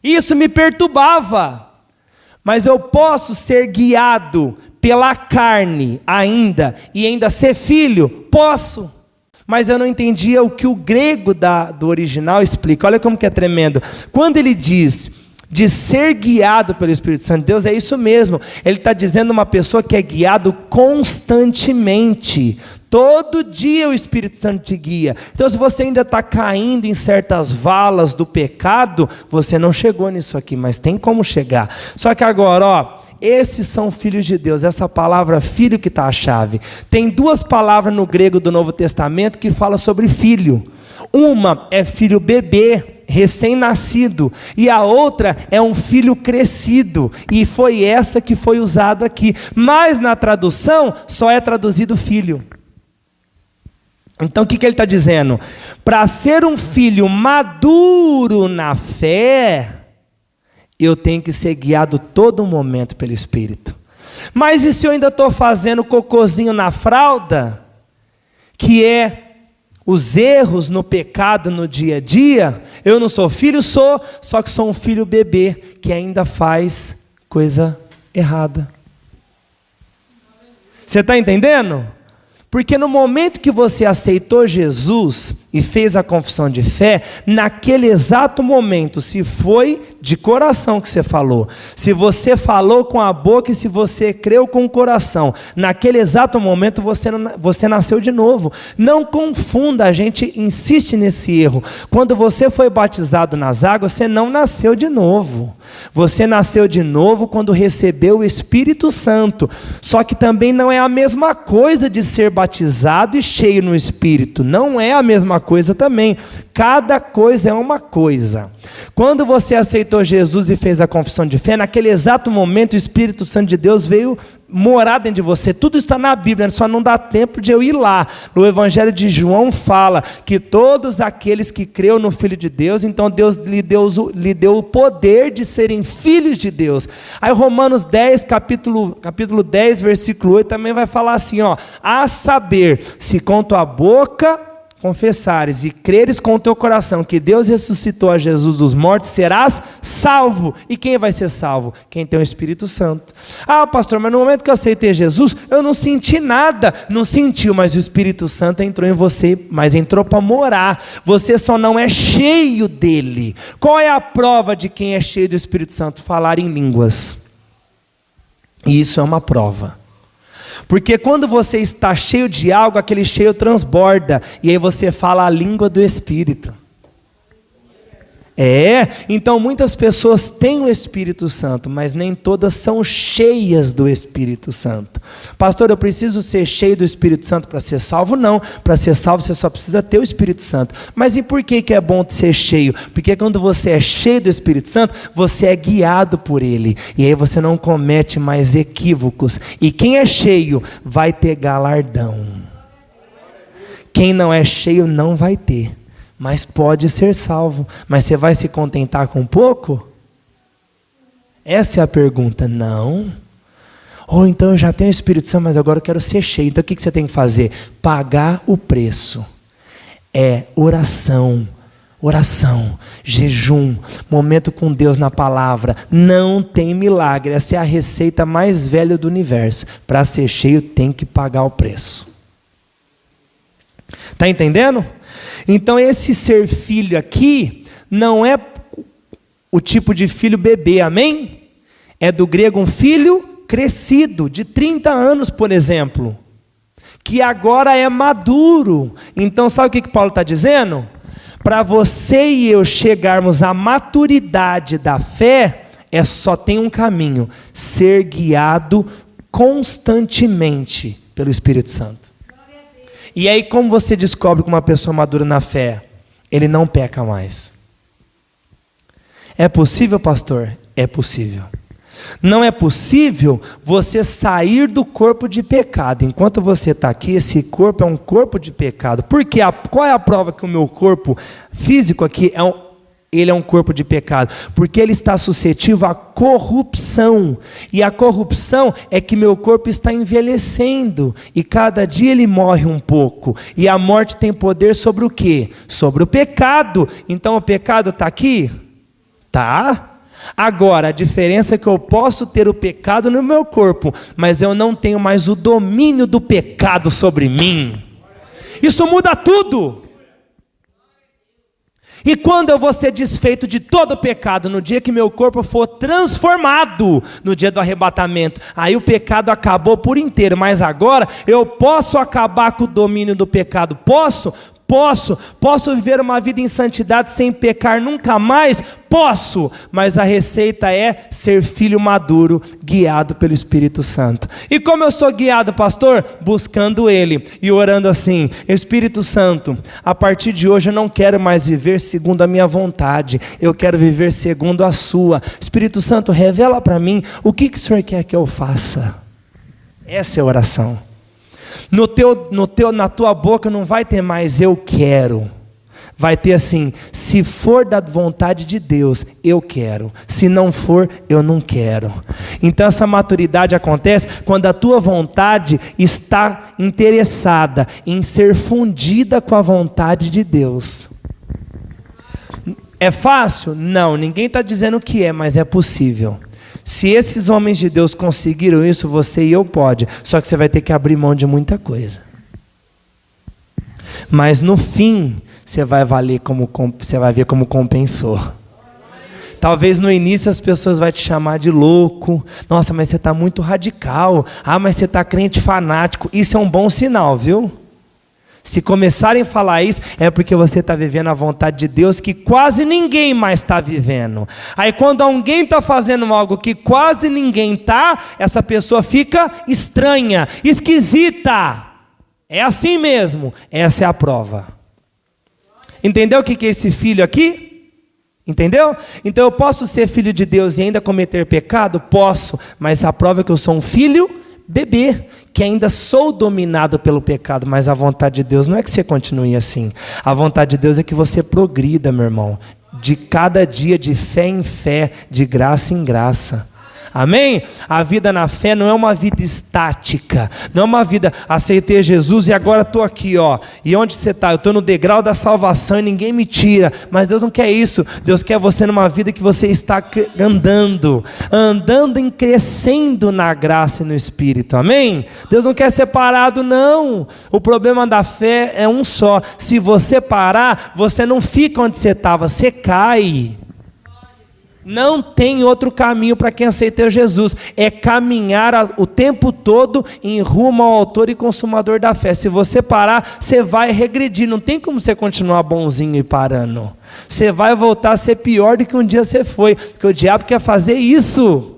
Isso me perturbava, mas eu posso ser guiado pela carne ainda, e ainda ser filho? Posso, mas eu não entendia o que o grego do original explica. Olha como que é tremendo, quando ele diz de ser guiado pelo Espírito Santo de Deus, é isso mesmo, ele está dizendo uma pessoa que é guiado constantemente, todo dia o Espírito Santo te guia. Então se você ainda está caindo em certas valas do pecado, você não chegou nisso aqui, mas tem como chegar. Só que agora, ó, esses são filhos de Deus. Essa palavra filho que está a chave. Tem duas palavras no grego do Novo Testamento que falam sobre filho. Uma é filho bebê, recém-nascido, e a outra é um filho crescido, e foi essa que foi usada aqui, mas na tradução só é traduzido filho. Então o que ele está dizendo? Para ser um filho maduro na fé, eu tenho que ser guiado todo momento pelo Espírito. Mas e se eu ainda estou fazendo cocôzinho na fralda, que é os erros no pecado no dia a dia? Eu não sou filho, sou, só que sou um filho bebê, que ainda faz coisa errada. Você está entendendo? Porque no momento que você aceitou Jesus e fez a confissão de fé, naquele exato momento, se foi de coração que você falou. Se você falou com a boca e se você creu com o coração, naquele exato momento você nasceu de novo. Não confunda, a gente insiste nesse erro. Quando você foi batizado nas águas, você não nasceu de novo. Você nasceu de novo quando recebeu o Espírito Santo. Só que também não é a mesma coisa de ser batizado e cheio no Espírito. Não é a mesma coisa também. Cada coisa é uma coisa. Quando você aceitou Jesus e fez a confissão de fé, naquele exato momento o Espírito Santo de Deus veio morar dentro de você. Tudo está na Bíblia, só não dá tempo de eu ir lá. No Evangelho de João fala que todos aqueles que creu no Filho de Deus, então Deus lhe deu o poder de serem filhos de Deus. Aí Romanos 10, capítulo 10, versículo 8, também vai falar assim, ó, a saber, se com tua boca confessares e creres com o teu coração que Deus ressuscitou a Jesus dos mortos, serás salvo. E quem vai ser salvo? Quem tem o Espírito Santo. Ah, pastor, mas no momento que eu aceitei Jesus, eu não senti nada. Não sentiu, mas o Espírito Santo entrou em você, mas entrou para morar. Você só não é cheio dele. Qual é a prova de quem é cheio do Espírito Santo? Falar em línguas. E isso é uma prova. Porque quando você está cheio de algo, aquele cheio transborda, e aí você fala a língua do Espírito. Então muitas pessoas têm o Espírito Santo, mas nem todas são cheias do Espírito Santo. Pastor, eu preciso ser cheio do Espírito Santo para ser salvo? Não, para ser salvo você só precisa ter o Espírito Santo. Mas e por que é bom ser cheio? Porque quando você é cheio do Espírito Santo, você é guiado por ele, e aí você não comete mais equívocos, e quem é cheio vai ter galardão. Quem não é cheio não vai ter. Mas pode ser salvo. Mas você vai se contentar com pouco? Essa é a pergunta. Não. Ou então eu já tenho o Espírito Santo, mas agora eu quero ser cheio. Então o que você tem que fazer? Pagar o preço. É oração, jejum, momento com Deus na palavra. Não tem milagre. Essa é a receita mais velha do universo. Para ser cheio tem que pagar o preço. Está entendendo? Então esse ser filho aqui não é o tipo de filho bebê, amém? É do grego um filho crescido, de 30 anos, por exemplo, que agora é maduro. Então sabe o que Paulo está dizendo? Para você e eu chegarmos à maturidade da fé, só tem um caminho: ser guiado constantemente pelo Espírito Santo. E aí como você descobre que uma pessoa madura na fé? Ele não peca mais. É possível, pastor? É possível. Não é possível você sair do corpo de pecado. Enquanto você está aqui, esse corpo é um corpo de pecado. Por quê? Qual é a prova que o meu corpo físico aqui ele é um corpo de pecado? Porque ele está suscetível à corrupção. E a corrupção é que meu corpo está envelhecendo. E cada dia ele morre um pouco. E a morte tem poder sobre o quê? Sobre o pecado. Então o pecado está aqui? Tá. Agora, a diferença é que eu posso ter o pecado no meu corpo, mas eu não tenho mais o domínio do pecado sobre mim. Isso muda tudo. E quando eu vou ser desfeito de todo o pecado? No dia que meu corpo for transformado, no dia do arrebatamento. Aí o pecado acabou por inteiro, mas agora eu posso acabar com o domínio do pecado. Posso viver uma vida em santidade sem pecar nunca mais? Posso, mas a receita é ser filho maduro, guiado pelo Espírito Santo. E como eu sou guiado, pastor? Buscando Ele e orando assim: Espírito Santo, a partir de hoje eu não quero mais viver segundo a minha vontade, eu quero viver segundo a sua. Espírito Santo, revela para mim o que o Senhor quer que eu faça. Essa é a oração. Na tua boca não vai ter mais eu quero. Vai ter assim: se for da vontade de Deus, eu quero. Se não for, eu não quero. Então essa maturidade acontece quando a tua vontade está interessada em ser fundida com a vontade de Deus. É fácil? Não, ninguém está dizendo que é, mas é possível. Se esses homens de Deus conseguiram isso, você e eu pode. Só que você vai ter que abrir mão de muita coisa. Mas no fim, você vai ver como compensou. Talvez no início as pessoas vão te chamar de louco. Nossa, mas você está muito radical. Ah, mas você está crente fanático. Isso é um bom sinal, viu? Se começarem a falar isso, é porque você está vivendo a vontade de Deus que quase ninguém mais está vivendo. Aí quando alguém está fazendo algo que quase ninguém está, essa pessoa fica estranha, esquisita. É assim mesmo. Essa é a prova. Entendeu o que é esse filho aqui? Entendeu? Então eu posso ser filho de Deus e ainda cometer pecado? Posso, mas a prova é que eu sou um filho bebê, que ainda sou dominado pelo pecado, mas a vontade de Deus não é que você continue assim. A vontade de Deus é que você progrida, meu irmão, de cada dia, de fé em fé, de graça em graça. Amém? A vida na fé não é uma vida estática, não é uma vida, aceitei Jesus e agora estou aqui, ó. E onde você está? Eu estou no degrau da salvação e ninguém me tira. Mas Deus não quer isso. Deus quer você numa vida que você está andando em crescendo na graça e no Espírito. Amém? Deus não quer ser parado, não. O problema da fé é um só. Se você parar, você não fica onde você estava, você cai. Não tem outro caminho para quem aceitou Jesus, é caminhar o tempo todo em rumo ao autor e consumador da fé. Se você parar, você vai regredir, não tem como você continuar bonzinho e parando. Você vai voltar a ser pior do que um dia você foi, porque o diabo quer fazer isso.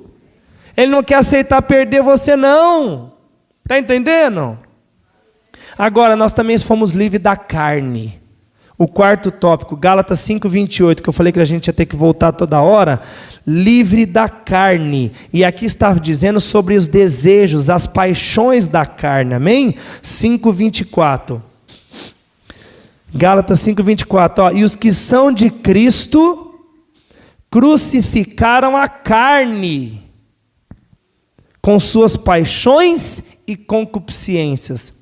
Ele não quer aceitar perder você não, está entendendo? Agora, nós também fomos livres da carne. O quarto tópico, Gálatas 5:28, que eu falei que a gente ia ter que voltar toda hora, livre da carne. E aqui está dizendo sobre os desejos, as paixões da carne, amém? 5:24. Gálatas 5:24, ó, e os que são de Cristo crucificaram a carne com suas paixões e concupiscências.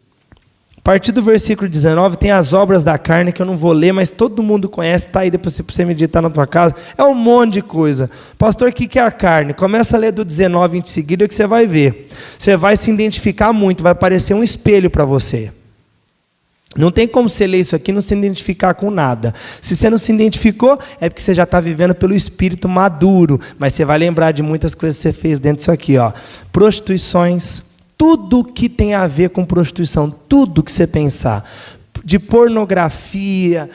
A partir do versículo 19 tem as obras da carne que eu não vou ler, mas todo mundo conhece, está aí depois para você meditar na tua casa, é um monte de coisa. Pastor, o que é a carne? Começa a ler do 19 em seguida que você vai ver. Você vai se identificar muito, vai parecer um espelho para você. Não tem como você ler isso aqui e não se identificar com nada. Se você não se identificou, é porque você já está vivendo pelo Espírito maduro, mas você vai lembrar de muitas coisas que você fez dentro disso aqui, ó. Prostituições, tudo que tem a ver com prostituição, tudo que você pensar, de pornografia,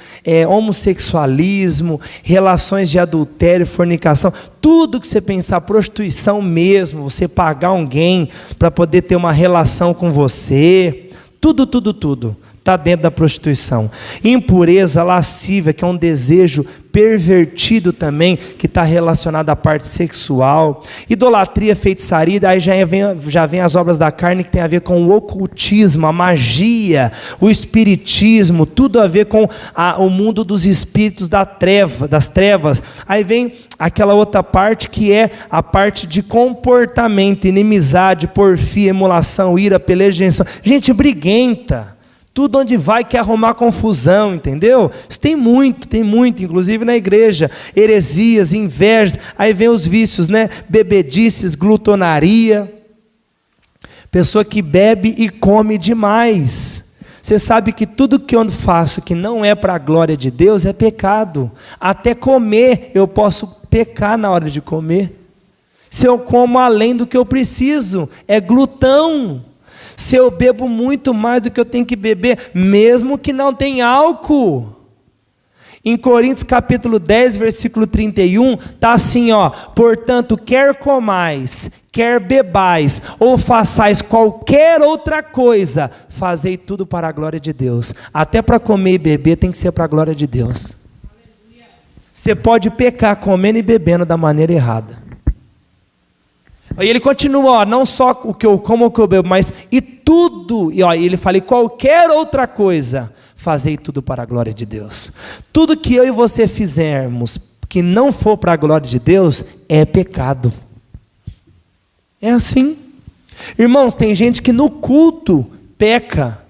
homossexualismo, relações de adultério, fornicação, tudo que você pensar, prostituição mesmo, você pagar alguém para poder ter uma relação com você, tudo está dentro da prostituição. Impureza, lascívia, que é um desejo pervertido também, que está relacionado à parte sexual. Idolatria, feitiçaria, aí já vem as obras da carne que tem a ver com o ocultismo, a magia, o espiritismo, tudo a ver com o mundo dos espíritos das trevas. Aí vem aquela outra parte que é a parte de comportamento, inimizade, porfia, emulação, ira, peleja, gente briguenta. Tudo onde vai quer arrumar confusão, entendeu? Isso tem muito, inclusive na igreja. Heresias, invejas, aí vem os vícios, né? Bebedices, glutonaria. Pessoa que bebe e come demais. Você sabe que tudo que eu faço que não é para a glória de Deus é pecado. Até comer eu posso pecar na hora de comer. Se eu como além do que eu preciso, é glutão. Se eu bebo muito mais do que eu tenho que beber, mesmo que não tenha álcool. Em Coríntios capítulo 10, versículo 31, está assim, ó: portanto, quer comais, quer bebais, ou façais qualquer outra coisa, fazei tudo para a glória de Deus. Até para comer e beber tem que ser para a glória de Deus. Você pode pecar comendo e bebendo da maneira errada. E ele continua, ó, não só o que eu como, o que eu bebo, mas e tudo, e ó, ele fala, e qualquer outra coisa, fazei tudo para a glória de Deus. Tudo que eu e você fizermos, que não for para a glória de Deus, é pecado. É assim. Irmãos, tem gente que no culto peca.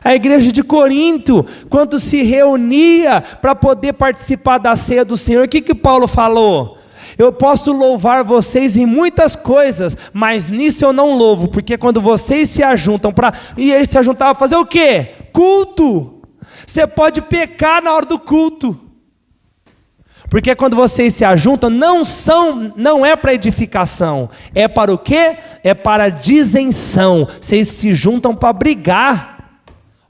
A igreja de Corinto, quando se reunia para poder participar da ceia do Senhor, o que Paulo falou? Eu posso louvar vocês em muitas coisas, mas nisso eu não louvo, porque quando vocês se ajuntam e eles se ajuntavam para fazer o quê? Culto. Você pode pecar na hora do culto, Porque quando vocês se ajuntam, não é para edificação, é para o quê? É para disenção. Vocês se juntam para brigar.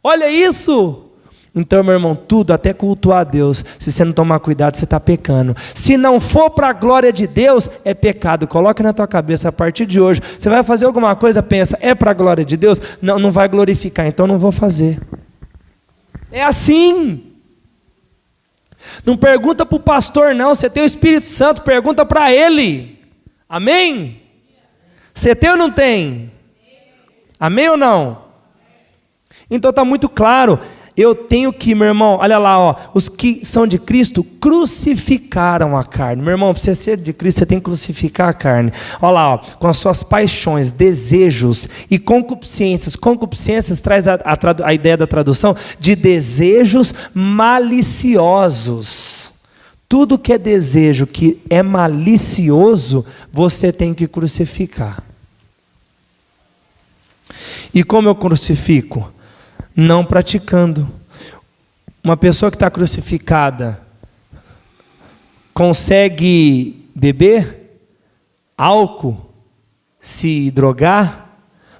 Olha isso! Então, meu irmão, tudo, até cultuar a Deus, se você não tomar cuidado, você está pecando. Se não for para a glória de Deus, é pecado. Coloque na tua cabeça, a partir de hoje, você vai fazer alguma coisa, pensa, é para a glória de Deus? Não, não vai glorificar, então não vou fazer. É assim. Não pergunta para o pastor não, você tem o Espírito Santo, pergunta para ele. Amém? Você tem ou não tem? Amém ou não? Então está muito claro. Eu tenho que, meu irmão, olha lá, ó, os que são de Cristo crucificaram a carne. Meu irmão, para você ser de Cristo, você tem que crucificar a carne. Olha lá, ó, com as suas paixões, desejos e concupiscências. Concupiscências traz a ideia da tradução de desejos maliciosos. Tudo que é desejo que é malicioso, você tem que crucificar. E como eu crucifico? Não praticando. Uma pessoa que está crucificada consegue beber álcool, se drogar?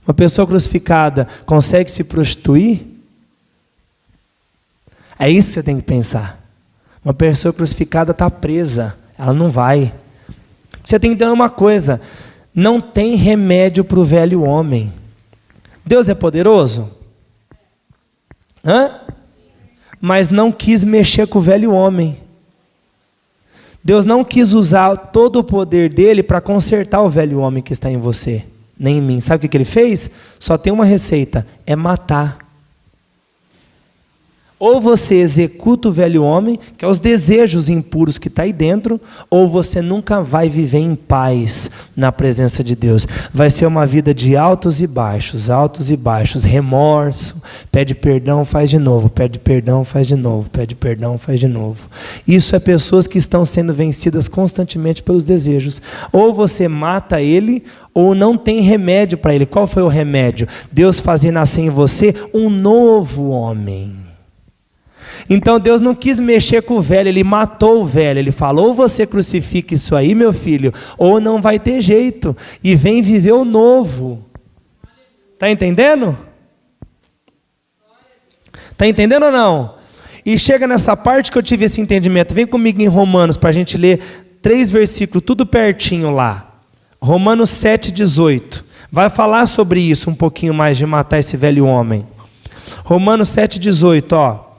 Uma pessoa crucificada consegue se prostituir? É isso que você tem que pensar. Uma pessoa crucificada está presa, ela não vai. Você tem que entender uma coisa: não tem remédio para o velho homem. Deus é poderoso? Mas não quis mexer com o velho homem. Deus não quis usar todo o poder dele para consertar o velho homem que está em você, nem em mim. Sabe o que ele fez? Só tem uma receita: é matar. Ou você executa o velho homem, que é os desejos impuros que está aí dentro, ou você nunca vai viver em paz na presença de Deus. Vai ser uma vida de altos e baixos, remorso, pede perdão, faz de novo, pede perdão, faz de novo, pede perdão, faz de novo. Isso é pessoas que estão sendo vencidas constantemente pelos desejos. Ou você mata ele, ou não tem remédio para ele. Qual foi o remédio? Deus fazia nascer em você um novo homem. Então Deus não quis mexer com o velho, Ele matou o velho. Ele falou: ou você crucifica isso aí, meu filho, ou não vai ter jeito, e vem viver o novo. Está entendendo? Está entendendo ou não? E chega nessa parte que eu tive esse entendimento. Vem comigo em Romanos para a gente ler 3 versículos, tudo pertinho lá. Romanos 7,18. Vai falar sobre isso um pouquinho mais, de matar esse velho homem. Romanos 7,18, ó.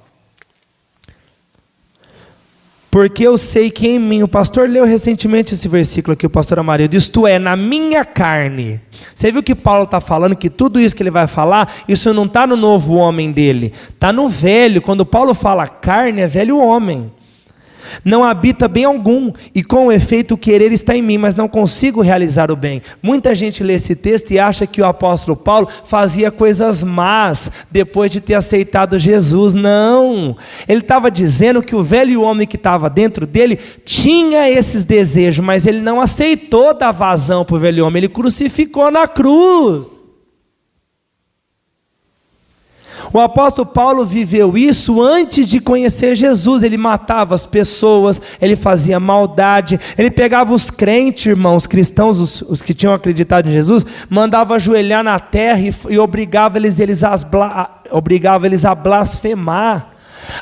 Porque eu sei que em mim, o pastor leu recentemente esse versículo aqui, o pastor Amarildo, isto é, na minha carne. Você viu que Paulo está falando que tudo isso que ele vai falar, isso não está no novo homem dele, está no velho. Quando Paulo fala carne, é velho homem. Não habita bem algum, e com o efeito o querer está em mim, mas não consigo realizar o bem. Muita gente lê esse texto e acha que o apóstolo Paulo fazia coisas más depois de ter aceitado Jesus. Não, ele estava dizendo que o velho homem que estava dentro dele tinha esses desejos, mas ele não aceitou dar vazão para o velho homem, ele crucificou na cruz. O apóstolo Paulo viveu isso antes de conhecer Jesus. Ele matava as pessoas, ele fazia maldade, ele pegava os crentes, irmãos, os cristãos, os que tinham acreditado em Jesus, mandava ajoelhar na terra e obrigava eles a blasfemar,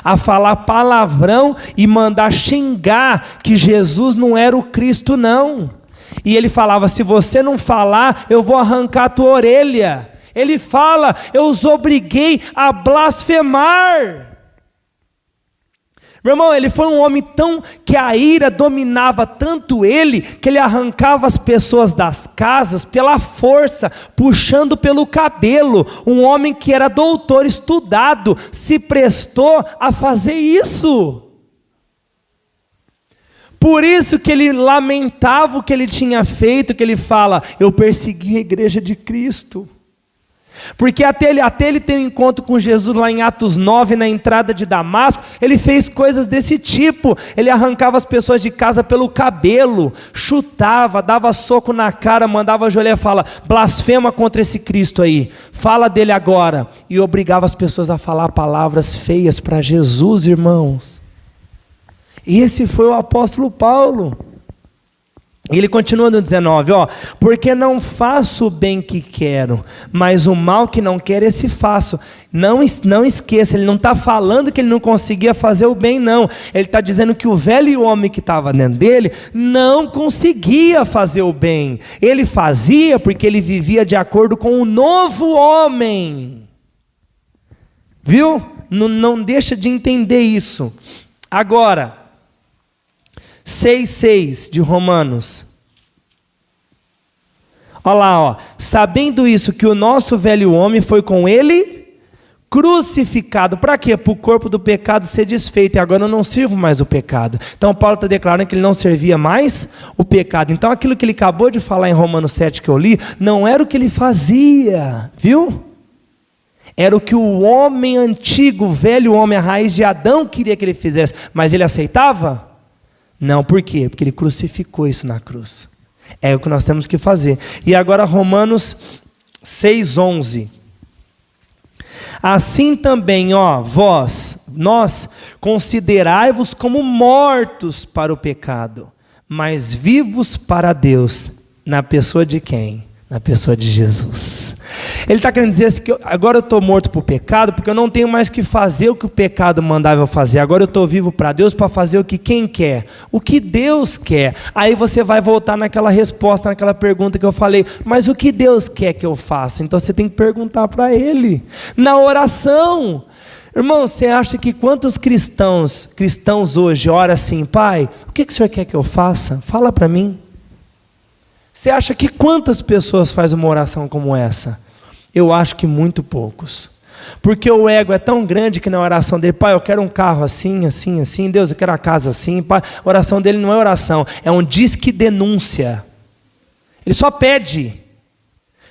a falar palavrão e mandar xingar que Jesus não era o Cristo não. E ele falava: se você não falar, eu vou arrancar a tua orelha. Ele fala: eu os obriguei a blasfemar. Meu irmão, ele foi um homem tão que a ira dominava tanto ele, que ele arrancava as pessoas das casas pela força, puxando pelo cabelo. Um homem que era doutor, estudado, se prestou a fazer isso. Por isso que ele lamentava o que ele tinha feito, que ele fala: eu persegui a igreja de Cristo. Porque até ele ter um encontro com Jesus lá em Atos 9, na entrada de Damasco, ele fez coisas desse tipo. Ele arrancava as pessoas de casa pelo cabelo, chutava, dava soco na cara, mandava ajoelhar e fala: blasfema contra esse Cristo aí, fala dele agora. E obrigava as pessoas a falar palavras feias para Jesus, irmãos. Esse foi o apóstolo Paulo. Ele continua no 19, porque não faço o bem que quero, mas o mal que não quero, esse faço. Não esqueça, ele não está falando que ele não conseguia fazer o bem, não. Ele está dizendo que o velho homem que estava dentro dele não conseguia fazer o bem. Ele fazia porque ele vivia de acordo com o novo homem. Viu? Não deixa de entender isso. Agora, 6,6 de Romanos. Olha lá, sabendo isso, que o nosso velho homem foi com ele crucificado. Para quê? Para o corpo do pecado ser desfeito. E agora eu não sirvo mais o pecado. Então Paulo está declarando que ele não servia mais o pecado. Então aquilo que ele acabou de falar em Romanos 7 que eu li, não era o que ele fazia, viu? Era o que o homem antigo, o velho homem, a raiz de Adão queria que ele fizesse. Mas ele aceitava? Não, por quê? Porque ele crucificou isso na cruz. É o que nós temos que fazer. E agora Romanos 6,11. Assim também, nós considerai-vos como mortos para o pecado, mas vivos para Deus. Na pessoa de quem? Na pessoa de Jesus. Ele está querendo dizer assim, que agora eu estou morto para o pecado, porque eu não tenho mais que fazer o que o pecado mandava eu fazer. Agora eu estou vivo para Deus, para fazer o que quem quer? O que Deus quer. Aí você vai voltar naquela resposta, naquela pergunta que eu falei, mas o que Deus quer que eu faça? Então você tem que perguntar para Ele, na oração. Irmão, você acha que quantos cristãos hoje oram assim, Pai, o que o Senhor quer que eu faça? Fala para mim. Você acha que quantas pessoas fazem uma oração como essa? Eu acho que muito poucos. Porque o ego é tão grande que na oração dele, Pai, eu quero um carro assim, assim, assim, Deus, eu quero a casa assim, Pai. A oração dele não é oração, é um disque denúncia. Ele só pede.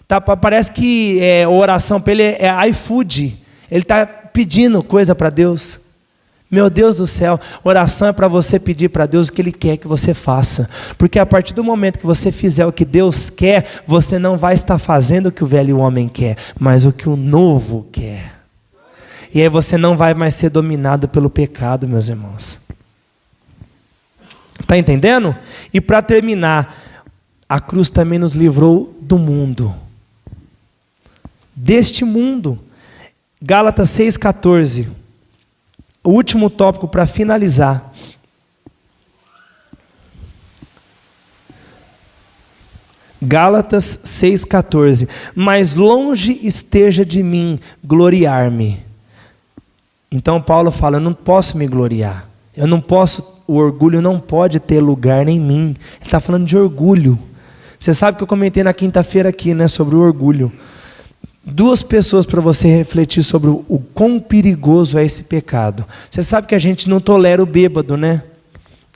Tá, parece que a oração para ele é iFood. Ele está pedindo coisa para Deus. Meu Deus do céu, oração é para você pedir para Deus o que Ele quer que você faça. Porque a partir do momento que você fizer o que Deus quer, você não vai estar fazendo o que o velho homem quer, mas o que o novo quer. E aí você não vai mais ser dominado pelo pecado, meus irmãos. Está entendendo? E para terminar, a cruz também nos livrou do mundo. Deste mundo. Gálatas 6,14. O último tópico para finalizar. Gálatas 6,14. Mas longe esteja de mim gloriar-me. Então Paulo fala, eu não posso me gloriar. Eu não posso, o orgulho não pode ter lugar em mim. Ele está falando de orgulho. Você sabe que eu comentei na quinta-feira aqui, né, sobre o orgulho. 2 pessoas para você refletir sobre o quão perigoso é esse pecado. Você sabe que a gente não tolera o bêbado, né?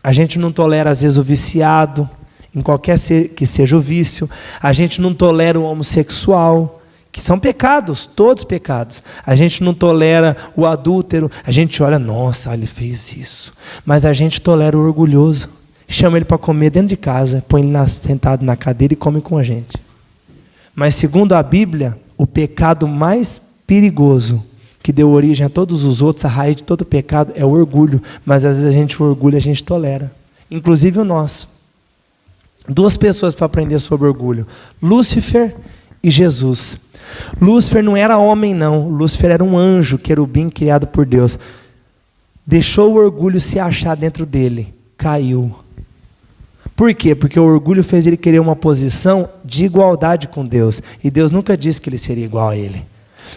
A gente não tolera às vezes o viciado, em qualquer que seja o vício. A gente não tolera o homossexual, que são pecados, todos pecados. A gente não tolera o adúltero. A gente olha, nossa, ele fez isso. Mas a gente tolera o orgulhoso. Chama ele para comer dentro de casa, põe ele sentado na cadeira e come com a gente. Mas segundo a Bíblia, o pecado mais perigoso, que deu origem a todos os outros, a raiz de todo pecado, é o orgulho. Mas às vezes o orgulho a gente tolera. Inclusive o nosso. 2 pessoas para aprender sobre orgulho. Lúcifer e Jesus. Lúcifer não era homem não. Lúcifer era um anjo, querubim criado por Deus. Deixou o orgulho se achar dentro dele. Caiu. Por quê? Porque o orgulho fez ele querer uma posição de igualdade com Deus. E Deus nunca disse que ele seria igual a ele.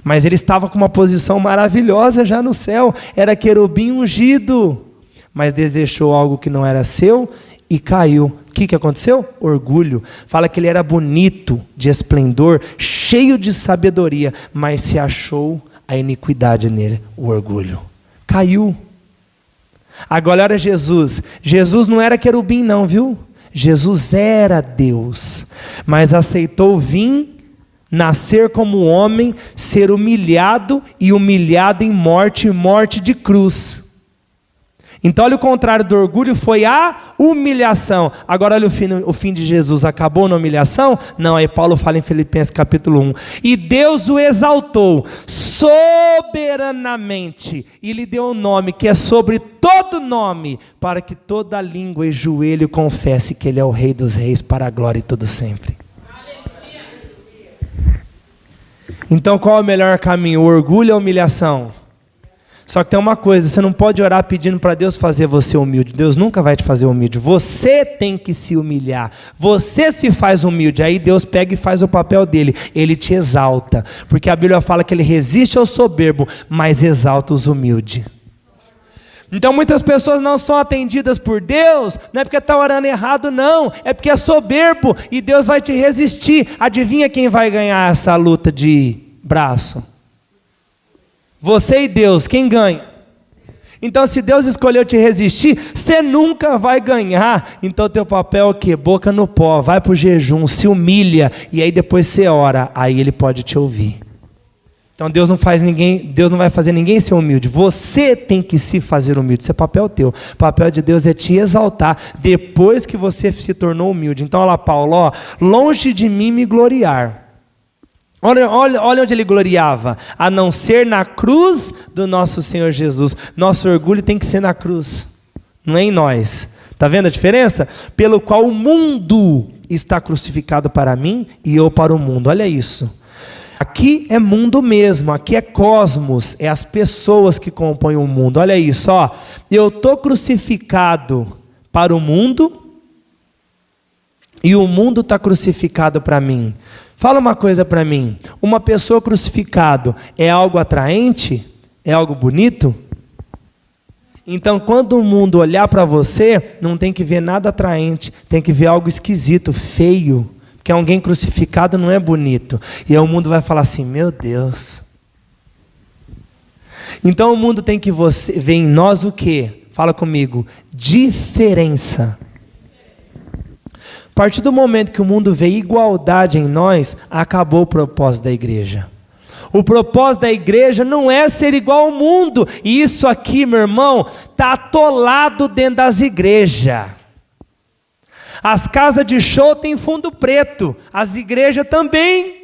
Mas ele estava com uma posição maravilhosa já no céu. Era querubim ungido. Mas desejou algo que não era seu e caiu. O que aconteceu? Orgulho. Fala que ele era bonito, de esplendor, cheio de sabedoria. Mas se achou a iniquidade nele, o orgulho. Caiu. Agora olha Jesus. Jesus não era querubim não, viu? Jesus era Deus, mas aceitou vir, nascer como homem, ser humilhado e humilhado em morte, morte de cruz. Então olha o contrário do orgulho, foi a humilhação. Agora olha o fim de Jesus, acabou na humilhação? Não, aí Paulo fala em Filipenses capítulo 1. E Deus o exaltou soberanamente e lhe deu um nome que é sobre todo nome, para que toda língua e joelho confesse que ele é o Rei dos Reis, para a glória e tudo sempre. Então qual é o melhor caminho? O orgulho ou a humilhação? Só que tem uma coisa, você não pode orar pedindo para Deus fazer você humilde. Deus nunca vai te fazer humilde. Você tem que se humilhar. Você se faz humilde. Aí Deus pega e faz o papel dele. Ele te exalta. Porque a Bíblia fala que ele resiste ao soberbo, mas exalta os humildes. Então muitas pessoas não são atendidas por Deus, não é porque está orando errado não, é porque é soberbo e Deus vai te resistir. Adivinha quem vai ganhar essa luta de braço? Você e Deus, quem ganha? Então se Deus escolheu te resistir, você nunca vai ganhar. Então teu papel é o quê? Boca no pó, vai para o jejum, se humilha, e aí depois você ora, aí ele pode te ouvir. Então Deus não vai fazer ninguém ser humilde, você tem que se fazer humilde, isso é papel teu. O papel de Deus é te exaltar, depois que você se tornou humilde. Então olha lá Paulo, ó, longe de mim me gloriar. Olha onde ele gloriava, a não ser na cruz do nosso Senhor Jesus. Nosso orgulho tem que ser na cruz, não é em nós. Está vendo a diferença? Pelo qual o mundo está crucificado para mim e eu para o mundo. Olha isso. Aqui é mundo mesmo, aqui é cosmos, é as pessoas que compõem o mundo. Olha isso, ó. Eu estou crucificado para o mundo e o mundo está crucificado para mim. Fala uma coisa para mim, uma pessoa crucificada é algo atraente? É algo bonito? Então quando o mundo olhar para você, não tem que ver nada atraente, tem que ver algo esquisito, feio, porque alguém crucificado não é bonito, e aí o mundo vai falar assim, meu Deus. Então o mundo tem que ver em nós o quê? Fala comigo, diferença. A partir do momento que o mundo vê igualdade em nós, acabou o propósito da igreja. O propósito da igreja não é ser igual ao mundo. E isso aqui, meu irmão, está atolado dentro das igrejas. As casas de show têm fundo preto, as igrejas também.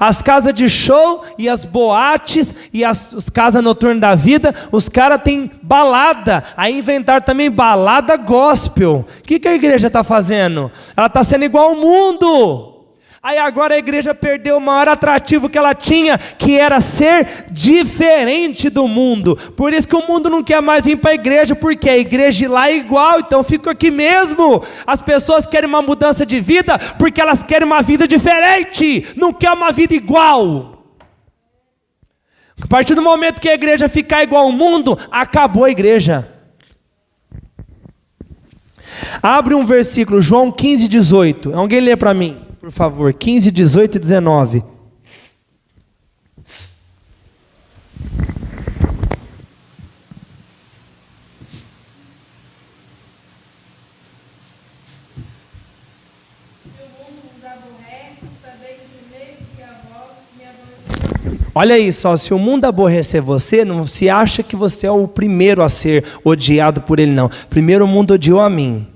As casas de show e as boates e as casas noturnas da vida, os caras têm balada, aí inventaram também balada gospel. O que a igreja está fazendo? Ela está sendo igual ao mundo. Aí agora a igreja perdeu o maior atrativo que ela tinha, que era ser diferente do mundo. Por isso que o mundo não quer mais vir para a igreja, porque a igreja de lá é igual, então fica aqui mesmo. As pessoas querem uma mudança de vida, porque elas querem uma vida diferente, não quer uma vida igual. A partir do momento que a igreja ficar igual ao mundo, acabou a igreja. Abre um versículo, João 15, 18. Alguém lê para mim? Por favor, 15, 18 e 19. Olha isso, ó, se o mundo aborrecer você, não se acha que você é o primeiro a ser odiado por ele, não. Primeiro o mundo odiou a mim.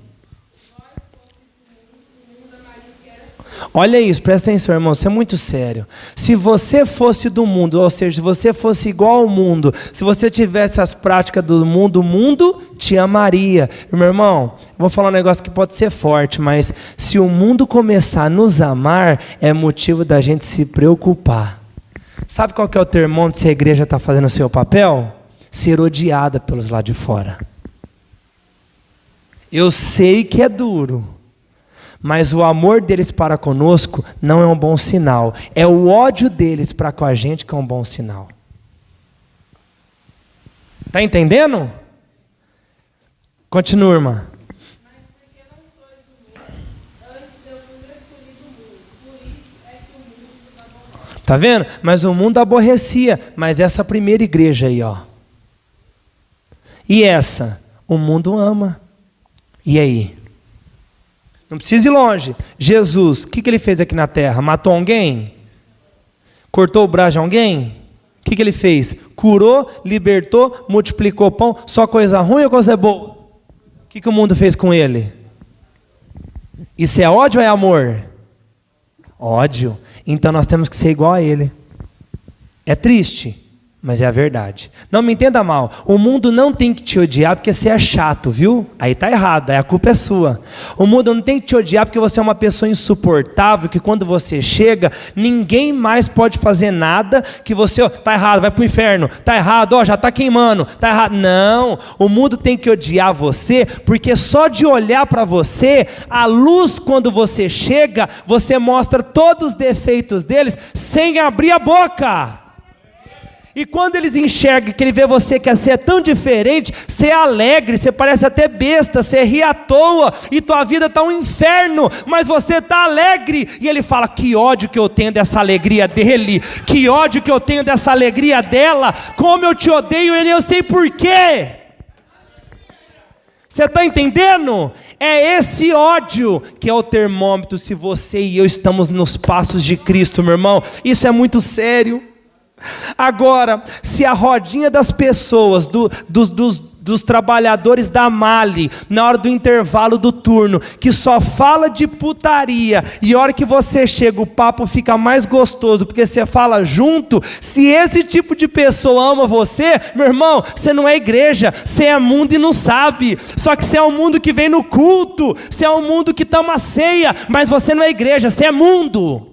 Olha isso, presta atenção, irmão, isso é muito sério. Se você fosse do mundo, ou seja, se você fosse igual ao mundo, se você tivesse as práticas do mundo, o mundo te amaria. Meu irmão, eu vou falar um negócio que pode ser forte, mas se o mundo começar a nos amar, é motivo da gente se preocupar. Sabe qual que é o termômetro se a igreja está fazendo o seu papel? Ser odiada pelos lá de fora. Eu sei que é duro, mas o amor deles para conosco não é um bom sinal. É o ódio deles para com a gente que é um bom sinal. Está entendendo? Continua, irmã. Mas porque não sois do mundo, antes eu vos escolhi do mundo, por isso é que o mundo vos aborrece. Está vendo? Mas o mundo aborrecia, mas essa primeira igreja aí, ó. E essa, o mundo ama. E aí? Não precisa ir longe. Jesus, o que ele fez aqui na terra? Matou alguém? Cortou o braço de alguém? O que ele fez? Curou, libertou, multiplicou pão. Só coisa ruim ou coisa boa? O que o mundo fez com ele? Isso é ódio ou é amor? Ódio. Então nós temos que ser igual a ele. É triste, mas é a verdade. Não me entenda mal, o mundo não tem que te odiar porque você é chato, viu? Aí tá errado, aí a culpa é sua. O mundo não tem que te odiar porque você é uma pessoa insuportável, que quando você chega, ninguém mais pode fazer nada, que você, tá errado, vai pro inferno, tá errado, já tá queimando, tá errado. Não, o mundo tem que odiar você, porque só de olhar para você, a luz quando você chega, você mostra todos os defeitos deles, sem abrir a boca. E quando eles enxergam que ele vê você que você é tão diferente, você é alegre, você parece até besta, você ri à toa, e tua vida está um inferno, mas você está alegre, e ele fala, que ódio que eu tenho dessa alegria dele, que ódio que eu tenho dessa alegria dela, como eu te odeio, ele eu sei por quê. Você está entendendo? É esse ódio que é o termômetro se você e eu estamos nos passos de Cristo, meu irmão, isso é muito sério. Agora, se a rodinha das pessoas, dos trabalhadores da Mali, na hora do intervalo do turno, que só fala de putaria, e a hora que você chega o papo fica mais gostoso, porque você fala junto, se esse tipo de pessoa ama você, meu irmão, você não é igreja, você é mundo e não sabe, só que você é um mundo que vem no culto, você é um mundo que toma ceia, mas você não é igreja, você é mundo.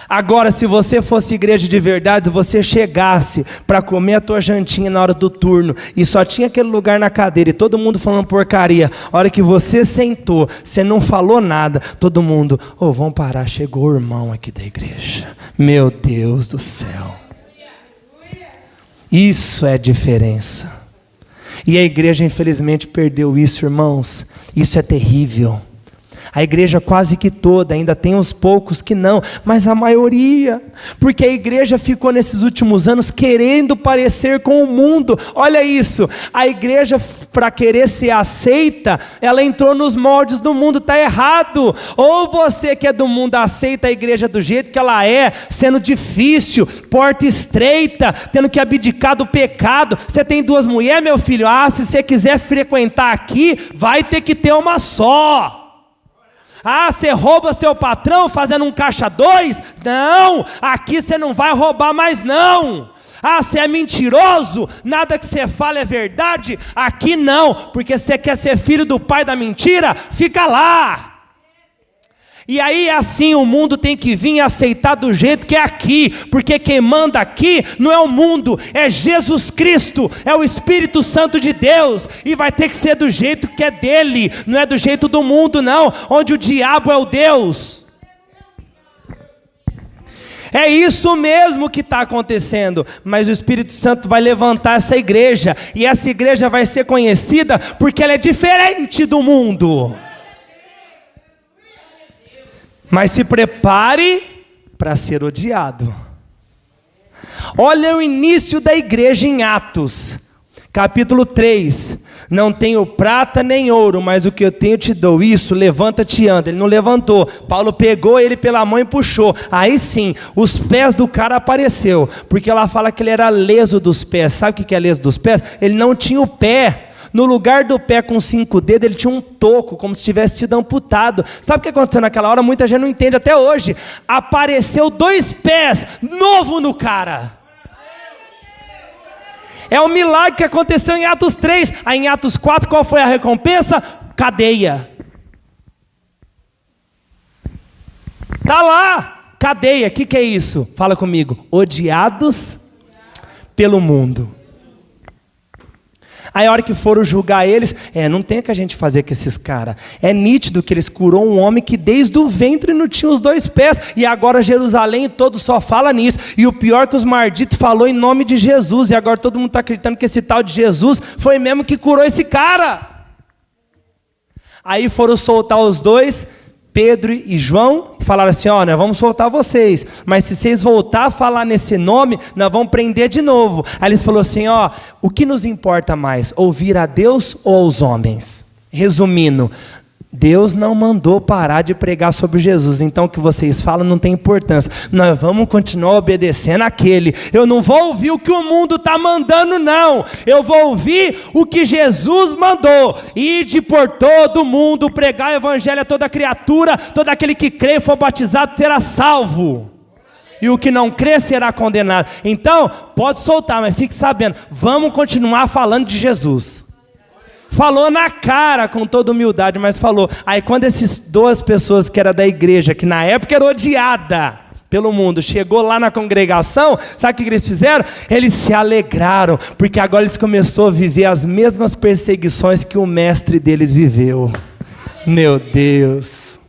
Agora, se você fosse igreja de verdade, você chegasse para comer a tua jantinha na hora do turno, e só tinha aquele lugar na cadeira, e todo mundo falando porcaria, a hora que você sentou, você não falou nada, todo mundo, vamos parar, chegou o irmão aqui da igreja, meu Deus do céu, isso é diferença, e a igreja infelizmente perdeu isso, irmãos, isso é terrível. A igreja quase que toda, ainda tem uns poucos que não, mas a maioria, porque a igreja ficou nesses últimos anos querendo parecer com o mundo. Olha isso, a igreja para querer ser aceita, ela entrou nos moldes do mundo, está errado. Ou você que é do mundo aceita a igreja do jeito que ela é, sendo difícil, porta estreita, tendo que abdicar do pecado. Você tem 2 mulheres, meu filho, se você quiser frequentar aqui, vai ter que ter uma só. Você rouba seu patrão fazendo um caixa 2? Não, aqui você não vai roubar mais não. Você é mentiroso, nada que você fala é verdade? Aqui não, porque você quer ser filho do pai da mentira? Fica lá. E aí assim o mundo tem que vir e aceitar do jeito que é aqui, porque quem manda aqui não é o mundo, é Jesus Cristo, é o Espírito Santo de Deus, e vai ter que ser do jeito que é dele, não é do jeito do mundo não, onde o diabo é o Deus. É isso mesmo que está acontecendo, mas o Espírito Santo vai levantar essa igreja, e essa igreja vai ser conhecida porque ela é diferente do mundo. Mas se prepare para ser odiado. Olha o início da igreja em Atos, capítulo 3. Não tenho prata nem ouro, mas o que eu tenho te dou. Isso, levanta-te e anda. Ele não levantou. Paulo pegou ele pela mão e puxou. Aí sim, os pés do cara apareceu. Porque ela fala que ele era leso dos pés. Sabe o que é leso dos pés? Ele não tinha o pé. No lugar do pé com 5 dedos, ele tinha um toco, como se tivesse sido amputado. Sabe o que aconteceu naquela hora? Muita gente não entende até hoje. Apareceu 2 pés, novo no cara. É um milagre que aconteceu em Atos 3. Aí em Atos 4, qual foi a recompensa? Cadeia. Está lá, cadeia. O que é isso? Fala comigo. Odiados pelo mundo. Aí a hora que foram julgar eles, não tem o que a gente fazer com esses caras. É nítido que eles curou um homem que desde o ventre não tinha os 2 pés. E agora Jerusalém todo só fala nisso. E o pior é que os malditos falou em nome de Jesus. E agora todo mundo está acreditando que esse tal de Jesus foi mesmo que curou esse cara. Aí foram soltar os 2, Pedro e João, e falaram assim, nós vamos soltar vocês, mas se vocês voltar a falar nesse nome, nós vamos prender de novo. Aí eles falaram assim, o que nos importa mais, ouvir a Deus ou aos homens? Resumindo, Deus não mandou parar de pregar sobre Jesus, então o que vocês falam não tem importância, nós vamos continuar obedecendo aquele. Eu não vou ouvir o que o mundo está mandando não, eu vou ouvir o que Jesus mandou. Ide por todo mundo, pregar o evangelho a toda criatura, todo aquele que crê e for batizado será salvo. e o que não crer será condenado. Então, pode soltar, mas fique sabendo, vamos continuar falando de Jesus. Falou na cara, com toda humildade, mas falou. Aí quando essas duas pessoas que eram da igreja, que na época era odiada pelo mundo, chegou lá na congregação, sabe o que eles fizeram? Eles se alegraram, porque agora eles começaram a viver as mesmas perseguições que o mestre deles viveu. Meu Deus!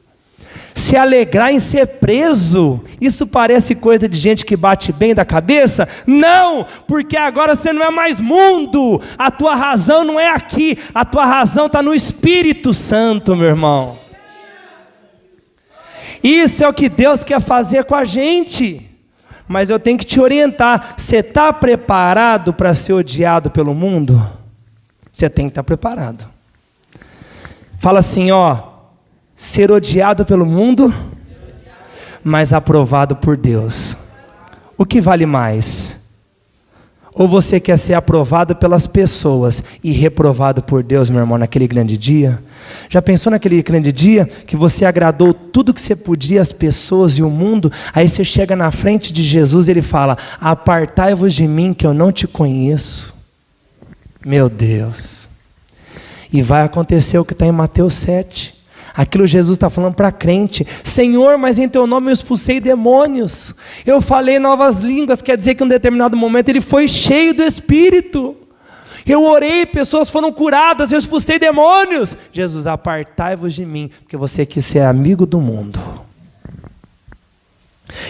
Se alegrar em ser preso, isso parece coisa de gente que bate bem da cabeça? Não, porque agora você não é mais mundo, a tua razão não é aqui, a tua razão está no Espírito Santo, meu irmão. Isso é o que Deus quer fazer com a gente, mas eu tenho que te orientar, você está preparado para ser odiado pelo mundo? Você tem que estar preparado. Fala assim, ó, ser odiado pelo mundo, mas aprovado por Deus. O que vale mais? Ou você quer ser aprovado pelas pessoas e reprovado por Deus, meu irmão, naquele grande dia? Já pensou naquele grande dia que você agradou tudo que você podia às pessoas e o mundo? Aí você chega na frente de Jesus e ele fala, apartai-vos de mim que eu não te conheço. Meu Deus. E vai acontecer o que está em Mateus 7. Aquilo Jesus está falando para crente. Senhor, mas em teu nome eu expulsei demônios. Eu falei novas línguas. Quer dizer que em um determinado momento ele foi cheio do Espírito. Eu orei, pessoas foram curadas, eu expulsei demônios. Jesus, apartai-vos de mim, porque você quis ser amigo do mundo.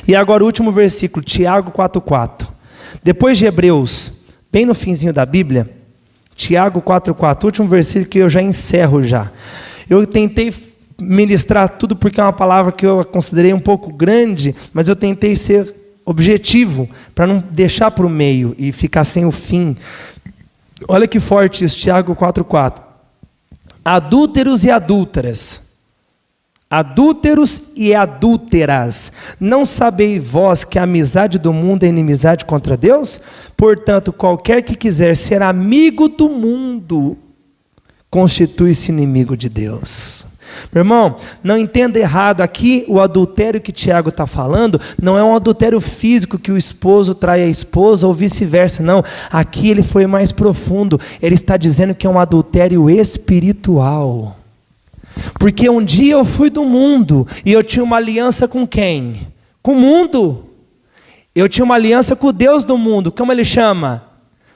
E agora o último versículo, Tiago 4,4. Depois de Hebreus, bem no finzinho da Bíblia, Tiago 4,4, último versículo que eu já encerro já. Eu tentei ministrar tudo porque é uma palavra que eu considerei um pouco grande, mas eu tentei ser objetivo, para não deixar para o meio e ficar sem o fim. Olha que forte isso, Tiago 4,4. Adúlteros e adúlteras, adúlteros e adúlteras, não sabeis vós que a amizade do mundo é inimizade contra Deus? Portanto, qualquer que quiser ser amigo do mundo, constitui-se inimigo de Deus. Meu irmão, não entenda errado, aqui o adultério que Tiago está falando, não é um adultério físico que o esposo trai a esposa ou vice-versa, não. Aqui ele foi mais profundo, ele está dizendo que é um adultério espiritual. Porque um dia eu fui do mundo, e eu tinha uma aliança com quem? Com o mundo. Eu tinha uma aliança com o Deus do mundo, como ele chama?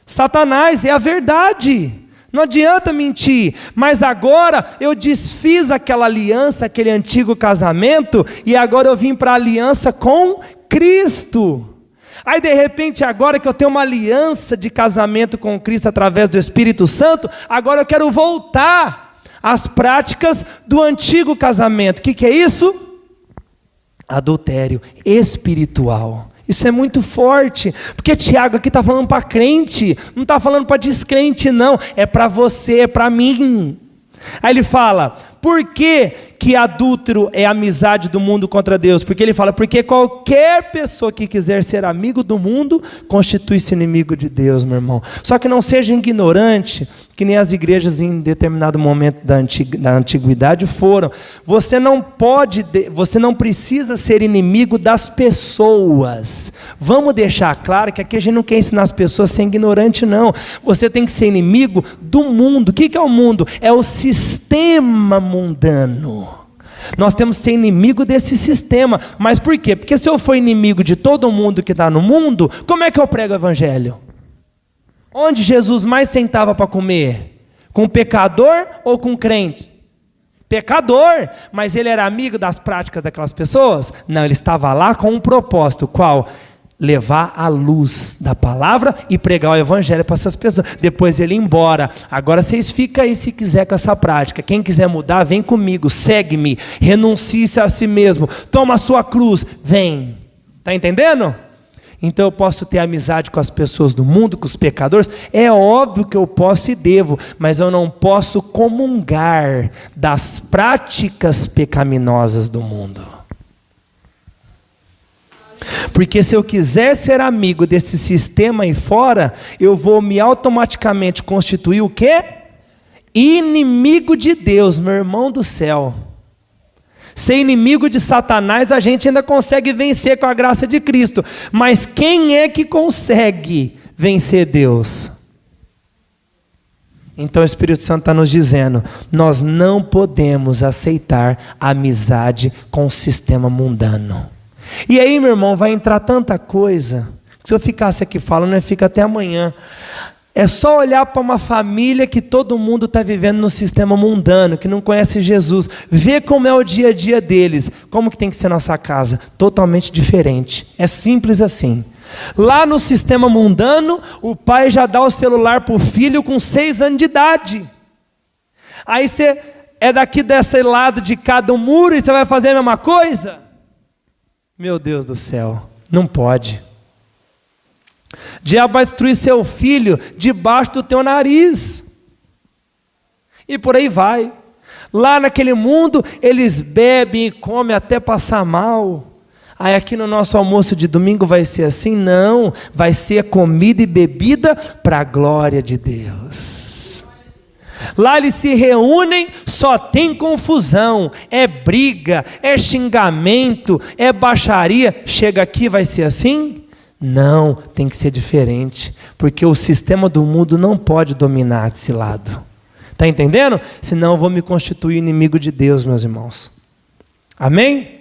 Satanás, é a verdade. Não adianta mentir, mas agora eu desfiz aquela aliança, aquele antigo casamento, e agora eu vim para a aliança com Cristo. Aí de repente agora que eu tenho uma aliança de casamento com Cristo através do Espírito Santo, agora eu quero voltar às práticas do antigo casamento. O que é isso? Adultério espiritual. Isso é muito forte, porque Tiago aqui está falando para crente, não está falando para descrente não, é para você, é para mim. Aí ele fala, por que adúltero é amizade do mundo contra Deus? Porque ele fala, porque qualquer pessoa que quiser ser amigo do mundo, constitui-se inimigo de Deus, meu irmão. Só que não seja ignorante, que nem as igrejas em determinado momento da antiguidade foram. Você não precisa ser inimigo das pessoas. Vamos deixar claro que aqui a gente não quer ensinar as pessoas a ser ignorante, não. Você tem que ser inimigo do mundo. O que é o mundo? É o sistema mundano. Nós temos que ser inimigo desse sistema. Mas por quê? Porque se eu for inimigo de todo mundo que está no mundo, como é que eu prego o evangelho? Onde Jesus mais sentava para comer? Com o pecador ou com o crente? Pecador, mas ele era amigo das práticas daquelas pessoas? Não, ele estava lá com um propósito, qual? Levar a luz da palavra e pregar o evangelho para essas pessoas. Depois ele ia embora. Agora vocês ficam aí se quiser com essa prática. Quem quiser mudar, vem comigo, segue-me, renuncie-se a si mesmo, toma a sua cruz, vem. Está entendendo? Então eu posso ter amizade com as pessoas do mundo, com os pecadores? É óbvio que eu posso e devo, mas eu não posso comungar das práticas pecaminosas do mundo. Porque se eu quiser ser amigo desse sistema aí fora, eu vou me automaticamente constituir o quê? Inimigo de Deus, meu irmão do céu. Ser inimigo de Satanás a gente ainda consegue vencer com a graça de Cristo. Mas quem é que consegue vencer Deus? Então o Espírito Santo está nos dizendo, nós não podemos aceitar a amizade com o sistema mundano. E aí, meu irmão, vai entrar tanta coisa, que se eu ficasse aqui falando, eu fico até amanhã. É só olhar para uma família que todo mundo está vivendo no sistema mundano, que não conhece Jesus, ver como é o dia a dia deles, como que tem que ser nossa casa, totalmente diferente. É simples assim. Lá no sistema mundano, o pai já dá o celular para o filho com 6 anos de idade. Aí você é daqui desse lado de cada muro e você vai fazer a mesma coisa? Meu Deus do céu, não pode. O diabo vai destruir seu filho debaixo do teu nariz. E por aí vai. Lá naquele mundo, eles bebem e comem até passar mal. Aí aqui no nosso almoço de domingo vai ser assim? Não, vai ser comida e bebida para a glória de Deus. Lá eles se reúnem, só tem confusão, é briga, é xingamento, é baixaria. Chega aqui, vai ser assim? Não, tem que ser diferente, porque o sistema do mundo não pode dominar esse lado. Está entendendo? Senão eu vou me constituir inimigo de Deus, meus irmãos. Amém?